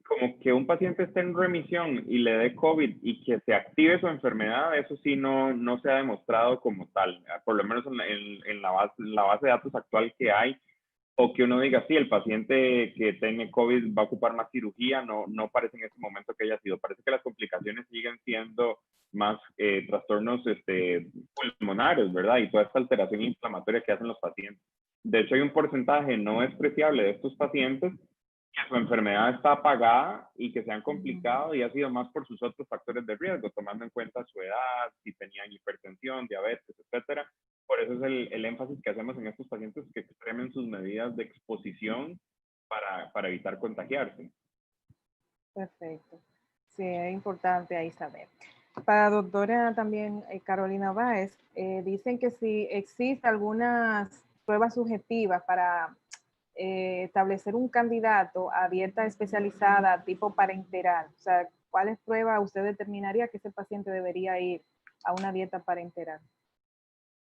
como que un paciente esté en remisión y le dé COVID y que se active su enfermedad, eso sí no se ha demostrado como tal, por lo menos en la base de datos actual que hay, o que uno diga, sí, el paciente que tiene COVID va a ocupar más cirugía, no parece en este momento que haya sido. Parece que las complicaciones siguen siendo más trastornos pulmonares, ¿verdad? Y toda esta alteración inflamatoria que hacen los pacientes. De hecho, hay un porcentaje no despreciable de estos pacientes que su enfermedad está apagada y que se han complicado y ha sido más por sus otros factores de riesgo, tomando en cuenta su edad, si tenían hipertensión, diabetes, etcétera. Por eso es el énfasis que hacemos en estos pacientes que extremen sus medidas de exposición para evitar contagiarse. Perfecto. Sí, es importante ahí saber. Para la doctora también Carolina Báez, dicen que si existen algunas pruebas subjetivas para establecer un candidato a dieta especializada tipo parenteral, o sea, ¿cuáles pruebas usted determinaría que ese paciente debería ir a una dieta parenteral?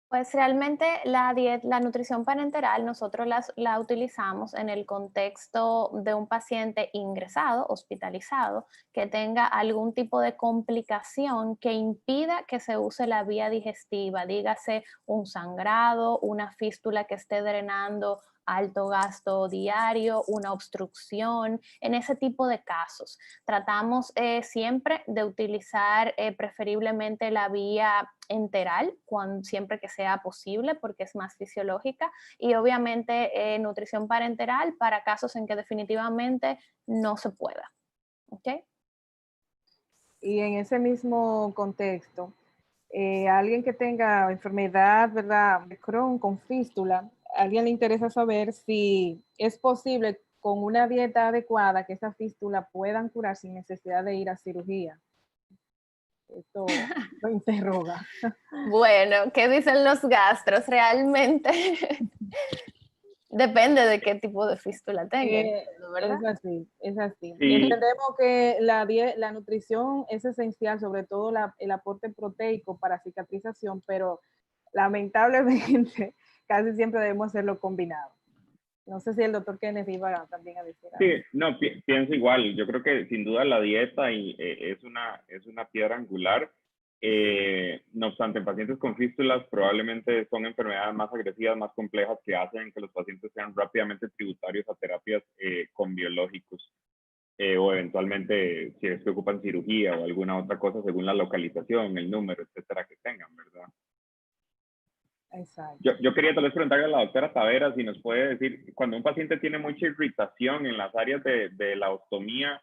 Pues realmente la nutrición parenteral nosotros la utilizamos en el contexto de un paciente ingresado, hospitalizado, que tenga algún tipo de complicación que impida que se use la vía digestiva, dígase un sangrado, una fístula que esté drenando alto gasto diario, una obstrucción, en ese tipo de casos. Tratamos siempre de utilizar preferiblemente la vía enteral, siempre que sea posible, porque es más fisiológica, y obviamente nutrición parenteral para casos en que definitivamente no se pueda. ¿Okay? Y en ese mismo contexto, alguien que tenga enfermedad, ¿verdad?, de Crohn con fístula, a alguien le interesa saber si es posible con una dieta adecuada que esa fístula puedan curar sin necesidad de ir a cirugía. Esto lo interroga. Bueno, ¿qué dicen los gastros? Realmente depende de qué tipo de fístula tengan, ¿verdad? Es así, es así. Sí. Entendemos que la nutrición es esencial, sobre todo el aporte proteico para cicatrización, pero lamentablemente casi siempre debemos hacerlo combinado. No sé si el doctor Kenneth iba también a decir algo. Sí, no, pienso igual. Yo creo que sin duda la dieta es una piedra angular. No obstante, en pacientes con fístulas probablemente son enfermedades más agresivas, más complejas, que hacen que los pacientes sean rápidamente tributarios a terapias con biológicos o eventualmente si es que ocupan cirugía o alguna otra cosa según la localización, el número, etcétera, que tengan, ¿verdad? Exacto. Yo quería tal vez preguntarle a la doctora Tavera si nos puede decir, cuando un paciente tiene mucha irritación en las áreas de la ostomía,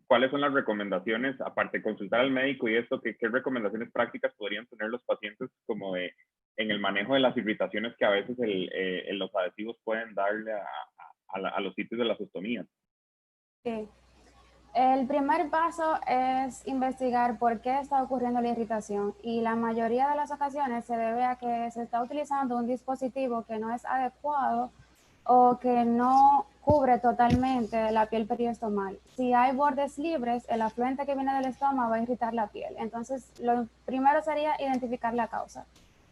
¿cuáles son las recomendaciones, aparte de consultar al médico y esto, qué recomendaciones prácticas podrían tener los pacientes como en el manejo de las irritaciones que a veces los adhesivos pueden darle a los sitios de las ostomías? Sí. El primer paso es investigar por qué está ocurriendo la irritación y la mayoría de las ocasiones se debe a que se está utilizando un dispositivo que no es adecuado o que no cubre totalmente la piel periostomal. Si hay bordes libres, el afluente que viene del estómago va a irritar la piel. Entonces, lo primero sería identificar la causa.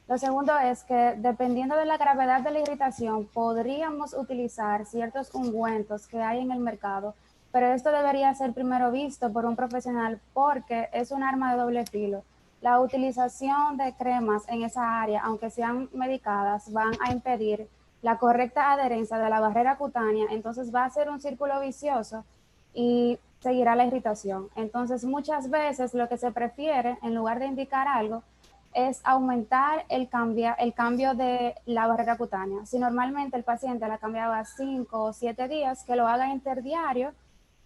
Lo segundo es que, dependiendo de la gravedad de la irritación, podríamos utilizar ciertos ungüentos que hay en el mercado, pero esto debería ser primero visto por un profesional porque es un arma de doble filo. La utilización de cremas en esa área, aunque sean medicadas, van a impedir la correcta adherencia de la barrera cutánea, entonces va a ser un círculo vicioso y seguirá la irritación. Entonces, muchas veces lo que se prefiere, en lugar de indicar algo, es aumentar el cambio de la barrera cutánea. Si normalmente el paciente la cambiaba 5 o 7 días, que lo haga interdiario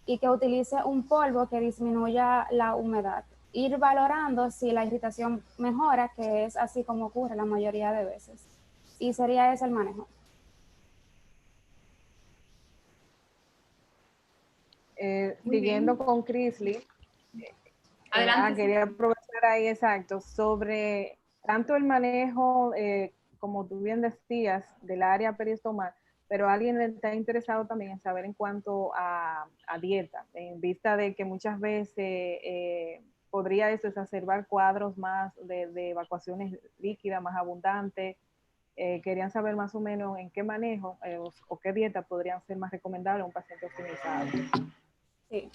y que utilice un polvo que disminuya la humedad. Ir valorando si la irritación mejora, que es así como ocurre la mayoría de veces. Y sería ese el manejo. Siguiendo con Chrisley, Adelante. quería aprovechar ahí, exacto, sobre tanto el manejo, como tú bien decías, del área periostomal, pero alguien está interesado también en saber en cuanto a dieta, en vista de que muchas veces podría eso exacerbar cuadros más de evacuaciones líquidas más abundantes. Querían saber más o menos en qué manejo o qué dieta podrían ser más recomendables a un paciente optimizado. Sí.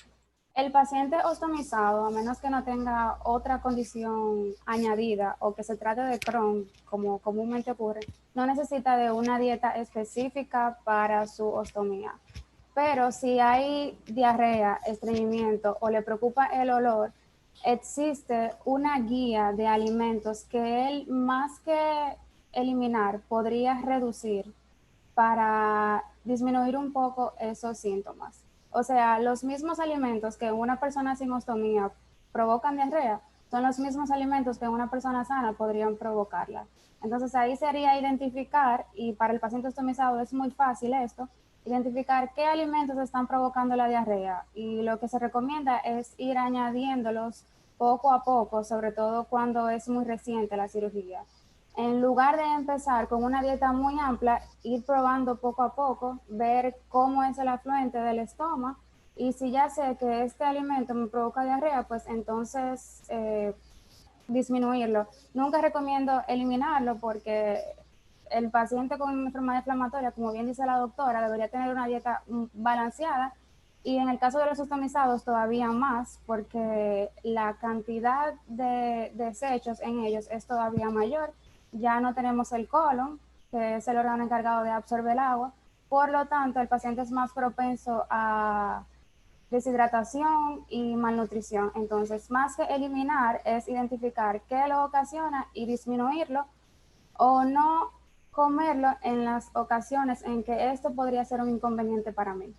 El paciente ostomizado, a menos que no tenga otra condición añadida o que se trate de Crohn, como comúnmente ocurre, no necesita de una dieta específica para su ostomía. Pero si hay diarrea, estreñimiento o le preocupa el olor, existe una guía de alimentos que él, más que eliminar, podría reducir para disminuir un poco esos síntomas. O sea, los mismos alimentos que una persona sin ostomía provocan diarrea son los mismos alimentos que una persona sana podrían provocarla. Entonces ahí sería identificar, y para el paciente ostomizado es muy fácil esto, identificar qué alimentos están provocando la diarrea, y lo que se recomienda es ir añadiéndolos poco a poco, sobre todo cuando es muy reciente la cirugía. En lugar de empezar con una dieta muy amplia, ir probando poco a poco, ver cómo es el afluente del estómago, y si ya sé que este alimento me provoca diarrea, pues entonces disminuirlo. Nunca recomiendo eliminarlo porque el paciente con enfermedad inflamatoria, como bien dice la doctora, debería tener una dieta balanceada, y en el caso de los ostomizados todavía más, porque la cantidad de desechos en ellos es todavía mayor. Ya no tenemos el colon, que es el órgano encargado de absorber el agua, por lo tanto el paciente es más propenso a deshidratación y malnutrición. Entonces, más que eliminar, es identificar qué lo ocasiona y disminuirlo, o no comerlo en las ocasiones en que esto podría ser un inconveniente para mí.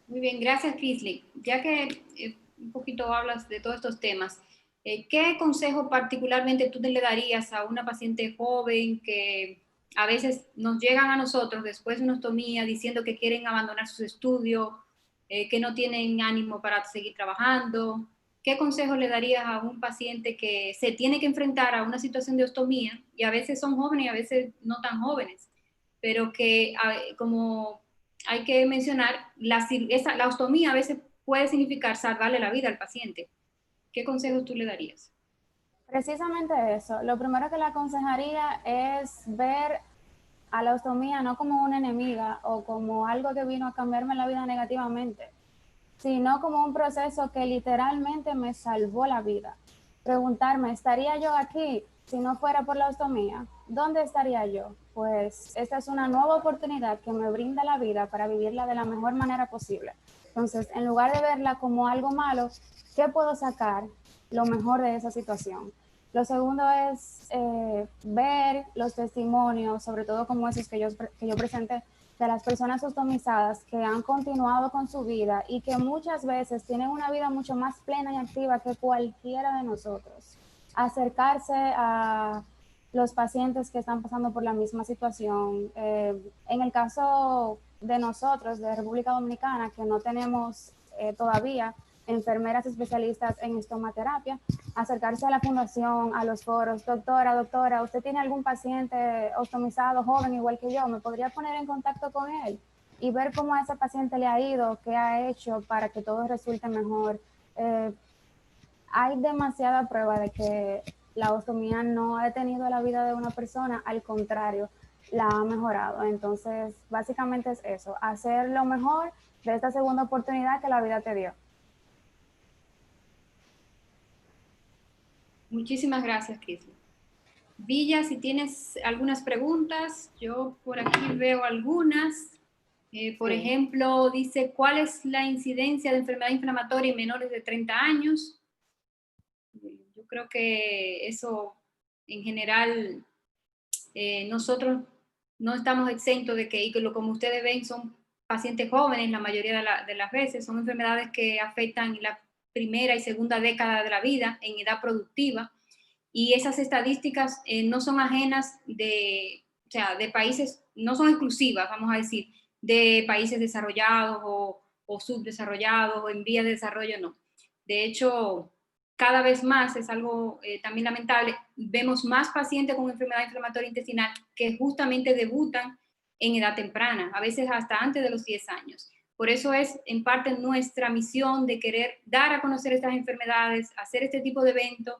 Muy bien, gracias, Chrisley. Ya que un poquito hablas de todos estos temas, ¿qué consejo particularmente tú le darías a una paciente joven que a veces nos llegan a nosotros después de una ostomía diciendo que quieren abandonar sus estudios, que no tienen ánimo para seguir trabajando? ¿Qué consejo le darías a un paciente que se tiene que enfrentar a una situación de ostomía, y a veces son jóvenes y a veces no tan jóvenes, pero que como hay que mencionar, la ostomía a veces puede significar salvarle la vida al paciente? ¿Qué consejos tú le darías? Precisamente eso. Lo primero que le aconsejaría es ver a la ostomía no como una enemiga o como algo que vino a cambiarme la vida negativamente, sino como un proceso que literalmente me salvó la vida. Preguntarme, ¿estaría yo aquí si no fuera por la ostomía? ¿Dónde estaría yo? Pues esta es una nueva oportunidad que me brinda la vida para vivirla de la mejor manera posible. Entonces, en lugar de verla como algo malo, ¿qué puedo sacar lo mejor de esa situación? Lo segundo es ver los testimonios, sobre todo como esos que yo presenté, de las personas ostomizadas que han continuado con su vida y que muchas veces tienen una vida mucho más plena y activa que cualquiera de nosotros. Acercarse a los pacientes que están pasando por la misma situación. En el caso de nosotros, de República Dominicana, que no tenemos todavía enfermeras especialistas en estomaterapia, acercarse a la fundación, a los foros. Doctora, ¿usted tiene algún paciente ostomizado, joven, igual que yo? ¿Me podría poner en contacto con él y ver cómo a ese paciente le ha ido, qué ha hecho para que todo resulte mejor? Hay demasiada prueba de que la ostomía no ha detenido la vida de una persona, al contrario, la ha mejorado. Entonces, básicamente es eso, hacer lo mejor de esta segunda oportunidad que la vida te dio. Muchísimas gracias, Crislin. Villa, si tienes algunas preguntas, yo por aquí veo algunas. Por ejemplo, dice, ¿cuál es la incidencia de enfermedad inflamatoria en menores de 30 años? Yo creo que eso, en general, nosotros no estamos exentos de que, y como ustedes ven, son pacientes jóvenes la mayoría de las veces, son enfermedades que afectan la primera y segunda década de la vida en edad productiva, y esas estadísticas no son ajenas o sea, de países, no son exclusivas, vamos a decir, de países desarrollados o subdesarrollados o en vías de desarrollo, no. De hecho, cada vez más, es algo también lamentable, vemos más pacientes con enfermedad inflamatoria intestinal que justamente debutan en edad temprana, a veces hasta antes de los 10 años. Por eso es en parte nuestra misión de querer dar a conocer estas enfermedades, hacer este tipo de eventos,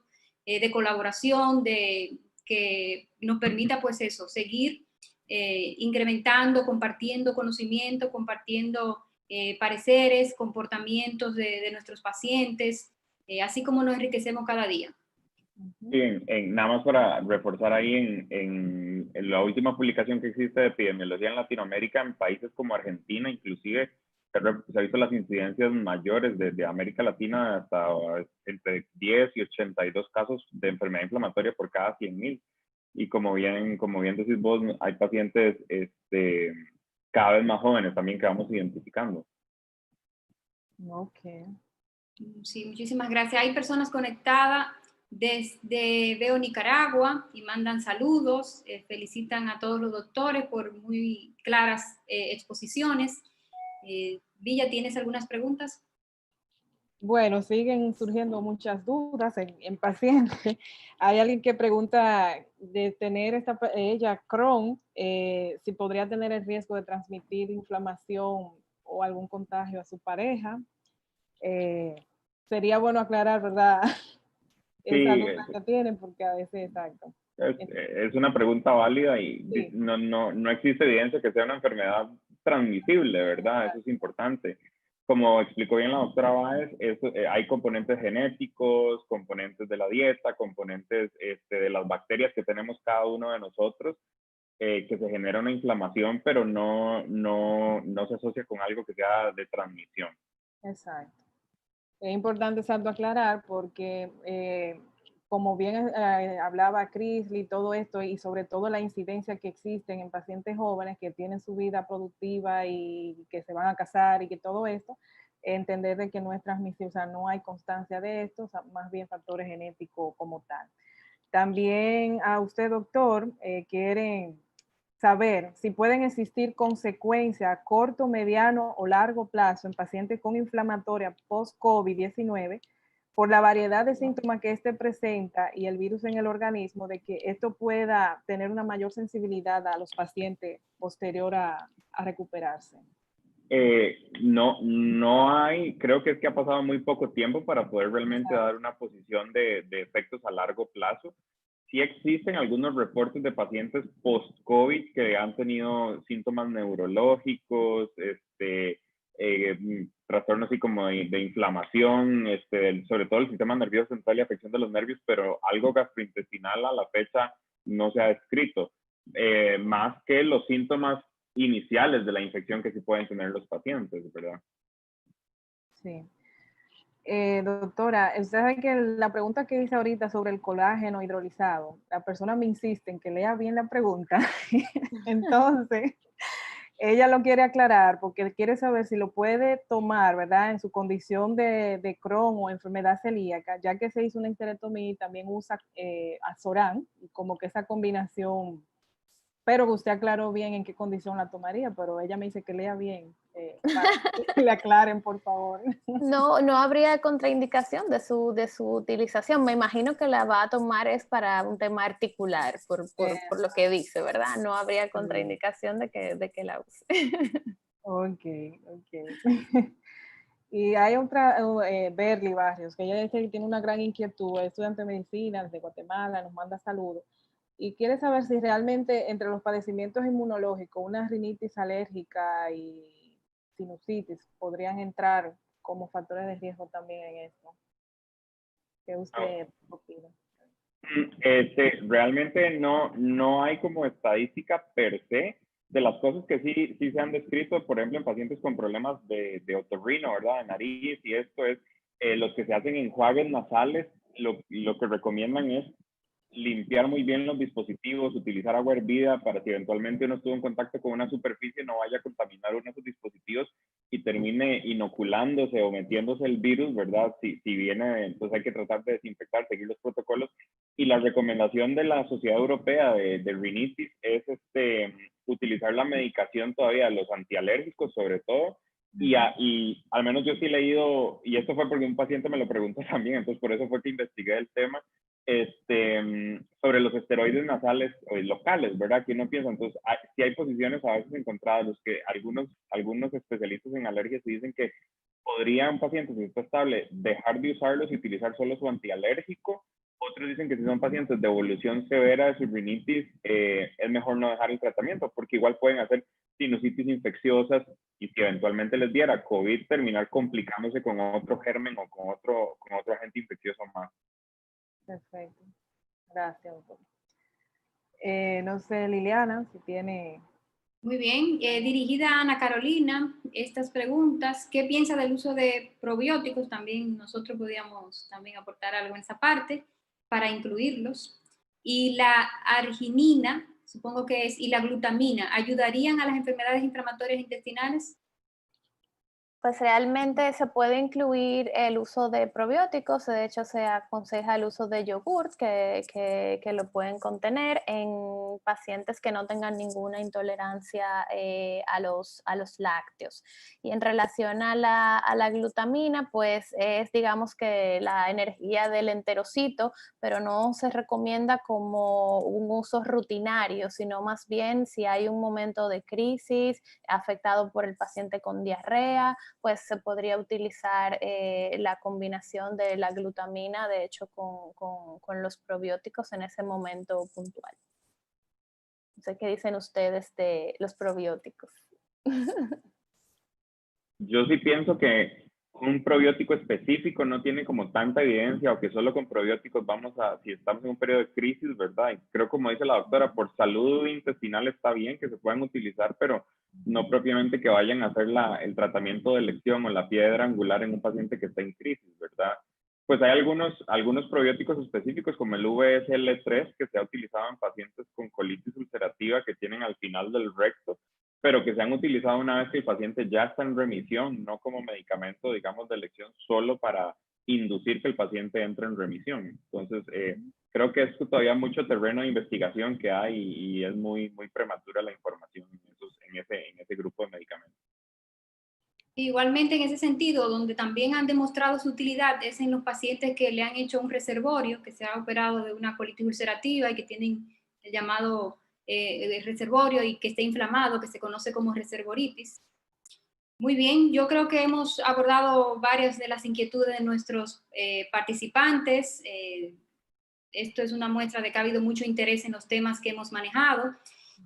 de colaboración, que nos permita pues eso, seguir incrementando, compartiendo conocimiento, compartiendo pareceres, comportamientos de nuestros pacientes, así como nos enriquecemos cada día. Sí, nada más para reforzar ahí en la última publicación que existe de epidemiología en Latinoamérica, en países como Argentina, inclusive se ha visto las incidencias mayores desde América Latina hasta entre 10 y 82 casos de enfermedad inflamatoria por cada 100.000. Y como bien decís vos, hay pacientes cada vez más jóvenes también que vamos identificando. Ok. Sí, muchísimas gracias. Hay personas conectadas veo Nicaragua y mandan saludos, felicitan a todos los doctores por muy claras exposiciones. Villa, ¿tienes algunas preguntas? Bueno, siguen surgiendo muchas dudas en pacientes. Hay alguien que pregunta de tener ella Crohn, si podría tener el riesgo de transmitir inflamación o algún contagio a su pareja. Sería bueno aclarar, ¿verdad? Esa duda que tienen, porque a veces, exacto. Es una pregunta válida y sí, no existe evidencia que sea una enfermedad transmisible, ¿verdad? Eso es importante. Como explicó bien la doctora Báez, hay componentes genéticos, componentes de la dieta, componentes de las bacterias que tenemos cada uno de nosotros, que se genera una inflamación, pero no se asocia con algo que sea de transmisión. Exacto. Es importante, exacto, aclarar porque, como bien hablaba Crislin, todo esto y sobre todo la incidencia que existen en pacientes jóvenes que tienen su vida productiva y que se van a casar y que todo esto, entender de que no es transmisión, o sea, no hay constancia de esto, o sea, más bien factores genéticos como tal. También a usted, doctor, quieren saber si pueden existir consecuencias a corto, mediano o largo plazo en pacientes con inflamatoria post-COVID-19 por la variedad de síntomas que este presenta y el virus en el organismo, de que esto pueda tener una mayor sensibilidad a los pacientes posterior a recuperarse. No hay, creo que es que ha pasado muy poco tiempo para poder realmente dar una posición de efectos a largo plazo. Sí existen algunos reportes de pacientes post-COVID que han tenido síntomas neurológicos, trastornos así como de inflamación, sobre todo el sistema nervioso central y afección de los nervios, pero algo gastrointestinal a la fecha no se ha descrito, más que los síntomas iniciales de la infección que sí pueden tener los pacientes, ¿verdad? Sí. Doctora, usted sabe que la pregunta que hice ahorita sobre el colágeno hidrolizado, la persona me insiste en que lea bien la pregunta. Entonces, ella lo quiere aclarar porque quiere saber si lo puede tomar, ¿verdad? En su condición de Crohn o enfermedad celíaca, ya que se hizo una histerectomía y también usa Azorán, como que esa combinación pero usted aclaró bien en qué condición la tomaría, pero ella me dice que lea bien, para que le aclaren, por favor. No, no habría contraindicación de su utilización. Me imagino que la va a tomar es para un tema articular, por lo que dice, ¿verdad? No habría contraindicación de que la use. Ok, ok. Y hay otra, Berly Barrios, que ella dice que tiene una gran inquietud, es estudiante de medicina desde Guatemala, nos manda saludos, y quiere saber si realmente entre los padecimientos inmunológicos, una rinitis alérgica y sinusitis podrían entrar como factores de riesgo también en esto. ¿Qué usted opina? Realmente no hay como estadística per se de las cosas que sí se han descrito, por ejemplo, en pacientes con problemas de otorrino, ¿verdad? De nariz, y esto es, los que se hacen enjuagues nasales, lo que recomiendan es limpiar muy bien los dispositivos, utilizar agua hervida para si eventualmente uno estuvo en contacto con una superficie no vaya a contaminar uno de esos dispositivos y termine inoculándose o metiéndose el virus, ¿verdad? Si viene, entonces hay que tratar de desinfectar, seguir los protocolos. Y la recomendación de la Sociedad Europea de Rinitis es utilizar la medicación todavía, los antialérgicos sobre todo, y al menos yo sí he leído, y esto fue porque un paciente me lo preguntó también, entonces por eso fue que investigué el tema, sobre los esteroides nasales o locales, ¿verdad? Que uno piensa, entonces, sí hay posiciones a veces encontradas, los que algunos especialistas en alergias dicen que podría un paciente, si está estable, dejar de usarlos y utilizar solo su antialérgico. Otros dicen que si son pacientes de evolución severa de su rinitis, es mejor no dejar el tratamiento, porque igual pueden hacer sinusitis infecciosas y si eventualmente les diera COVID, terminar complicándose con otro germen o con otro agente infeccioso más. Perfecto. Gracias, doctor. No sé, Liliana, si tiene... Muy bien, dirigida a Ana Carolina, estas preguntas, ¿qué piensa del uso de probióticos? También nosotros podríamos también aportar algo en esa parte para incluirlos. Y la arginina, supongo que es, y la glutamina, ¿ayudarían a las enfermedades inflamatorias intestinales? Pues realmente se puede incluir el uso de probióticos, de hecho se aconseja el uso de yogurt que lo pueden contener en pacientes que no tengan ninguna intolerancia a los lácteos. Y en relación a la glutamina, pues es digamos que la energía del enterocito, pero no se recomienda como un uso rutinario, sino más bien si hay un momento de crisis afectado por el paciente con diarrea, pues se podría utilizar la combinación de la glutamina, de hecho, con los probióticos en ese momento puntual. No sé qué dicen ustedes de los probióticos. Yo sí pienso que un probiótico específico no tiene como tanta evidencia o que solo con probióticos si estamos en un periodo de crisis, ¿verdad? Y creo como dice la doctora, por salud intestinal está bien que se puedan utilizar, pero no propiamente que vayan a hacer el tratamiento de elección o la piedra angular en un paciente que está en crisis, ¿verdad? Pues hay algunos probióticos específicos como el VSL3 que se ha utilizado en pacientes con colitis ulcerativa que tienen al final del recto, pero que se han utilizado una vez que el paciente ya está en remisión, no como medicamento, digamos, de elección, solo para inducir que el paciente entre en remisión. Entonces, creo que es todavía mucho terreno de investigación que hay y es muy prematura la información en ese grupo de medicamentos. Igualmente, en ese sentido, donde también han demostrado su utilidad es en los pacientes que le han hecho un reservorio, que se ha operado de una colitis ulcerativa y que tienen el llamado reservorio y que está inflamado, que se conoce como reservoritis. Muy bien, yo creo que hemos abordado varias de las inquietudes de nuestros participantes. Esto es una muestra de que ha habido mucho interés en los temas que hemos manejado.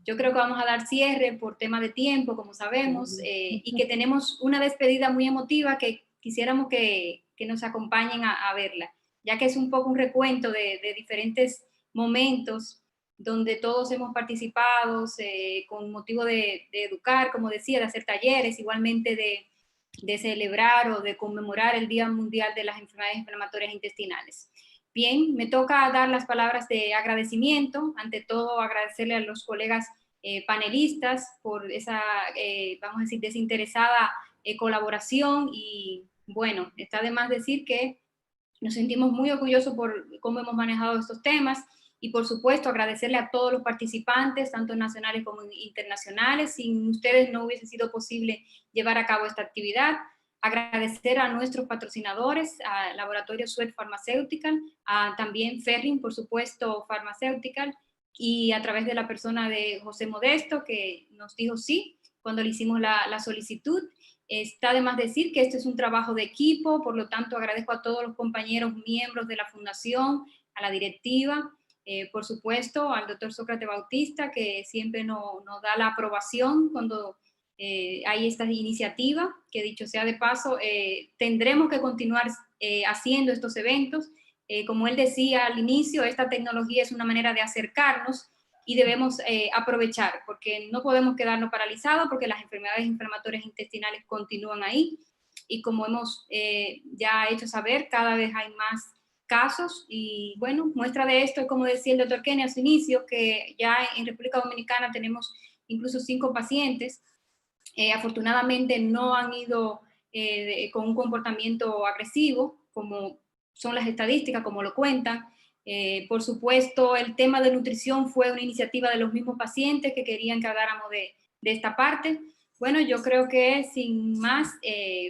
Yo creo que vamos a dar cierre por tema de tiempo, como sabemos, y que tenemos una despedida muy emotiva que quisiéramos que nos acompañen a verla, ya que es un poco un recuento de diferentes momentos donde todos hemos participado con motivo de educar, como decía, de hacer talleres, igualmente de celebrar o de conmemorar el Día Mundial de las Enfermedades Inflamatorias Intestinales. Bien, me toca dar las palabras de agradecimiento. Ante todo, agradecerle a los colegas panelistas por esa, vamos a decir, desinteresada colaboración y bueno, está de más decir que nos sentimos muy orgullosos por cómo hemos manejado estos temas Y por supuesto, agradecerle a todos los participantes, tanto nacionales como internacionales. Sin ustedes no hubiese sido posible llevar a cabo esta actividad. Agradecer a nuestros patrocinadores, a Laboratorio Suez Pharmaceutical, a también Ferring, por supuesto, Pharmaceutical, y a través de la persona de José Modesto, que nos dijo sí cuando le hicimos la solicitud. Está de más decir que esto es un trabajo de equipo, por lo tanto agradezco a todos los compañeros miembros de la Fundación, a la directiva, por supuesto al doctor Sócrates Bautista, que siempre nos da la aprobación cuando hay esta iniciativa, que dicho sea de paso, tendremos que continuar haciendo estos eventos. Como él decía al inicio, esta tecnología es una manera de acercarnos y debemos aprovechar, porque no podemos quedarnos paralizados, porque las enfermedades inflamatorias intestinales continúan ahí, y como hemos ya hecho saber, cada vez hay más casos, y bueno, muestra de esto es como decía el doctor Kenny a su inicio, que ya en República Dominicana tenemos incluso 5 pacientes, afortunadamente no han ido con un comportamiento agresivo, como son las estadísticas, como lo cuentan. Por supuesto, el tema de nutrición fue una iniciativa de los mismos pacientes que querían que habláramos de esta parte. Bueno, yo creo que sin más,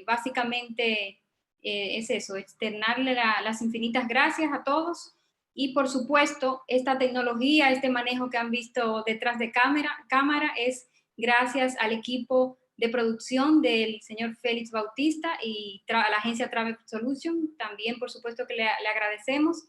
básicamente es eso, externarle las infinitas gracias a todos, y por supuesto, esta tecnología, este manejo que han visto detrás de cámara es gracias al equipo de producción del señor Félix Bautista y a la agencia Travel Solution, también por supuesto que le agradecemos.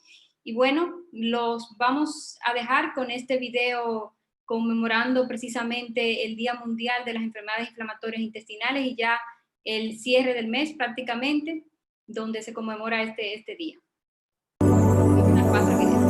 Y bueno, los vamos a dejar con este video conmemorando precisamente el Día Mundial de las Enfermedades Inflamatorias Intestinales y ya el cierre del mes prácticamente, donde se conmemora este día. Pasa el video.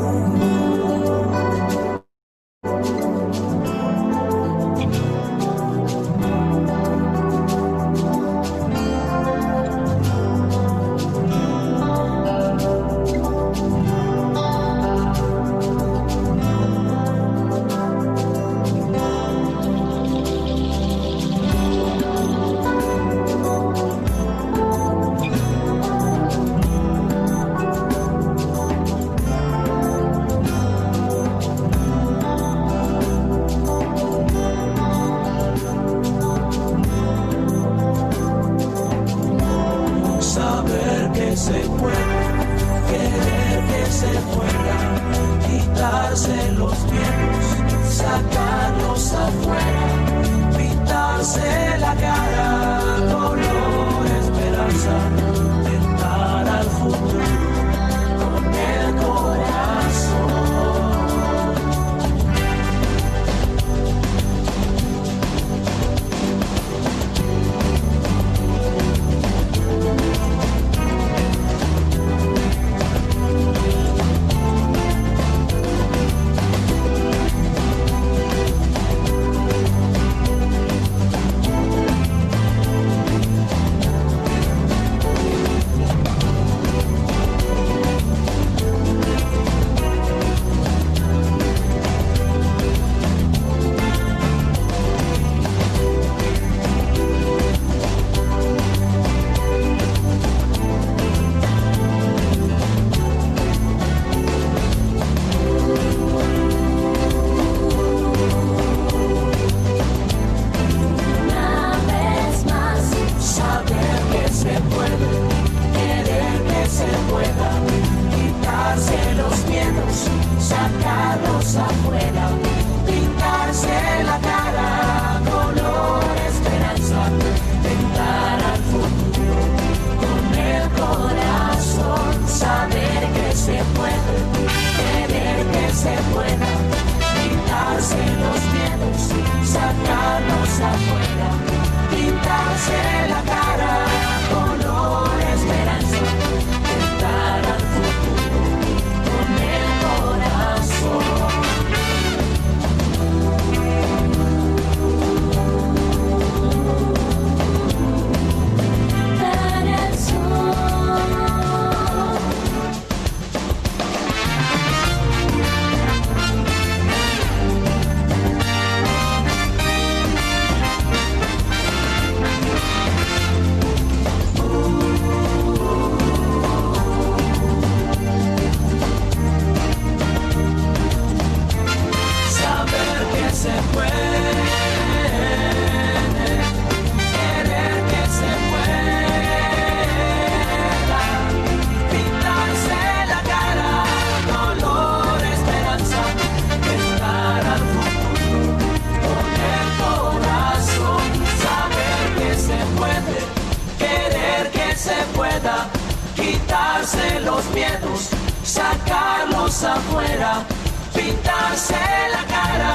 pintarse la cara,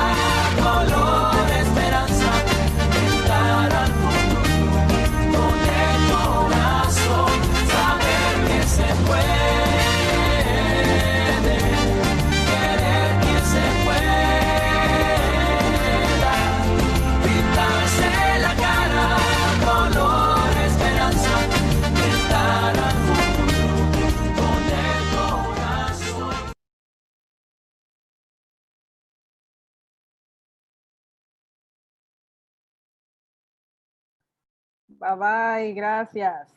color esperanza, pintar al mundo con el corazón, saber que se puede, querer que se pueda, pintarse la cara, color esperanza, pintar al mundo con el corazón. Bye bye, gracias.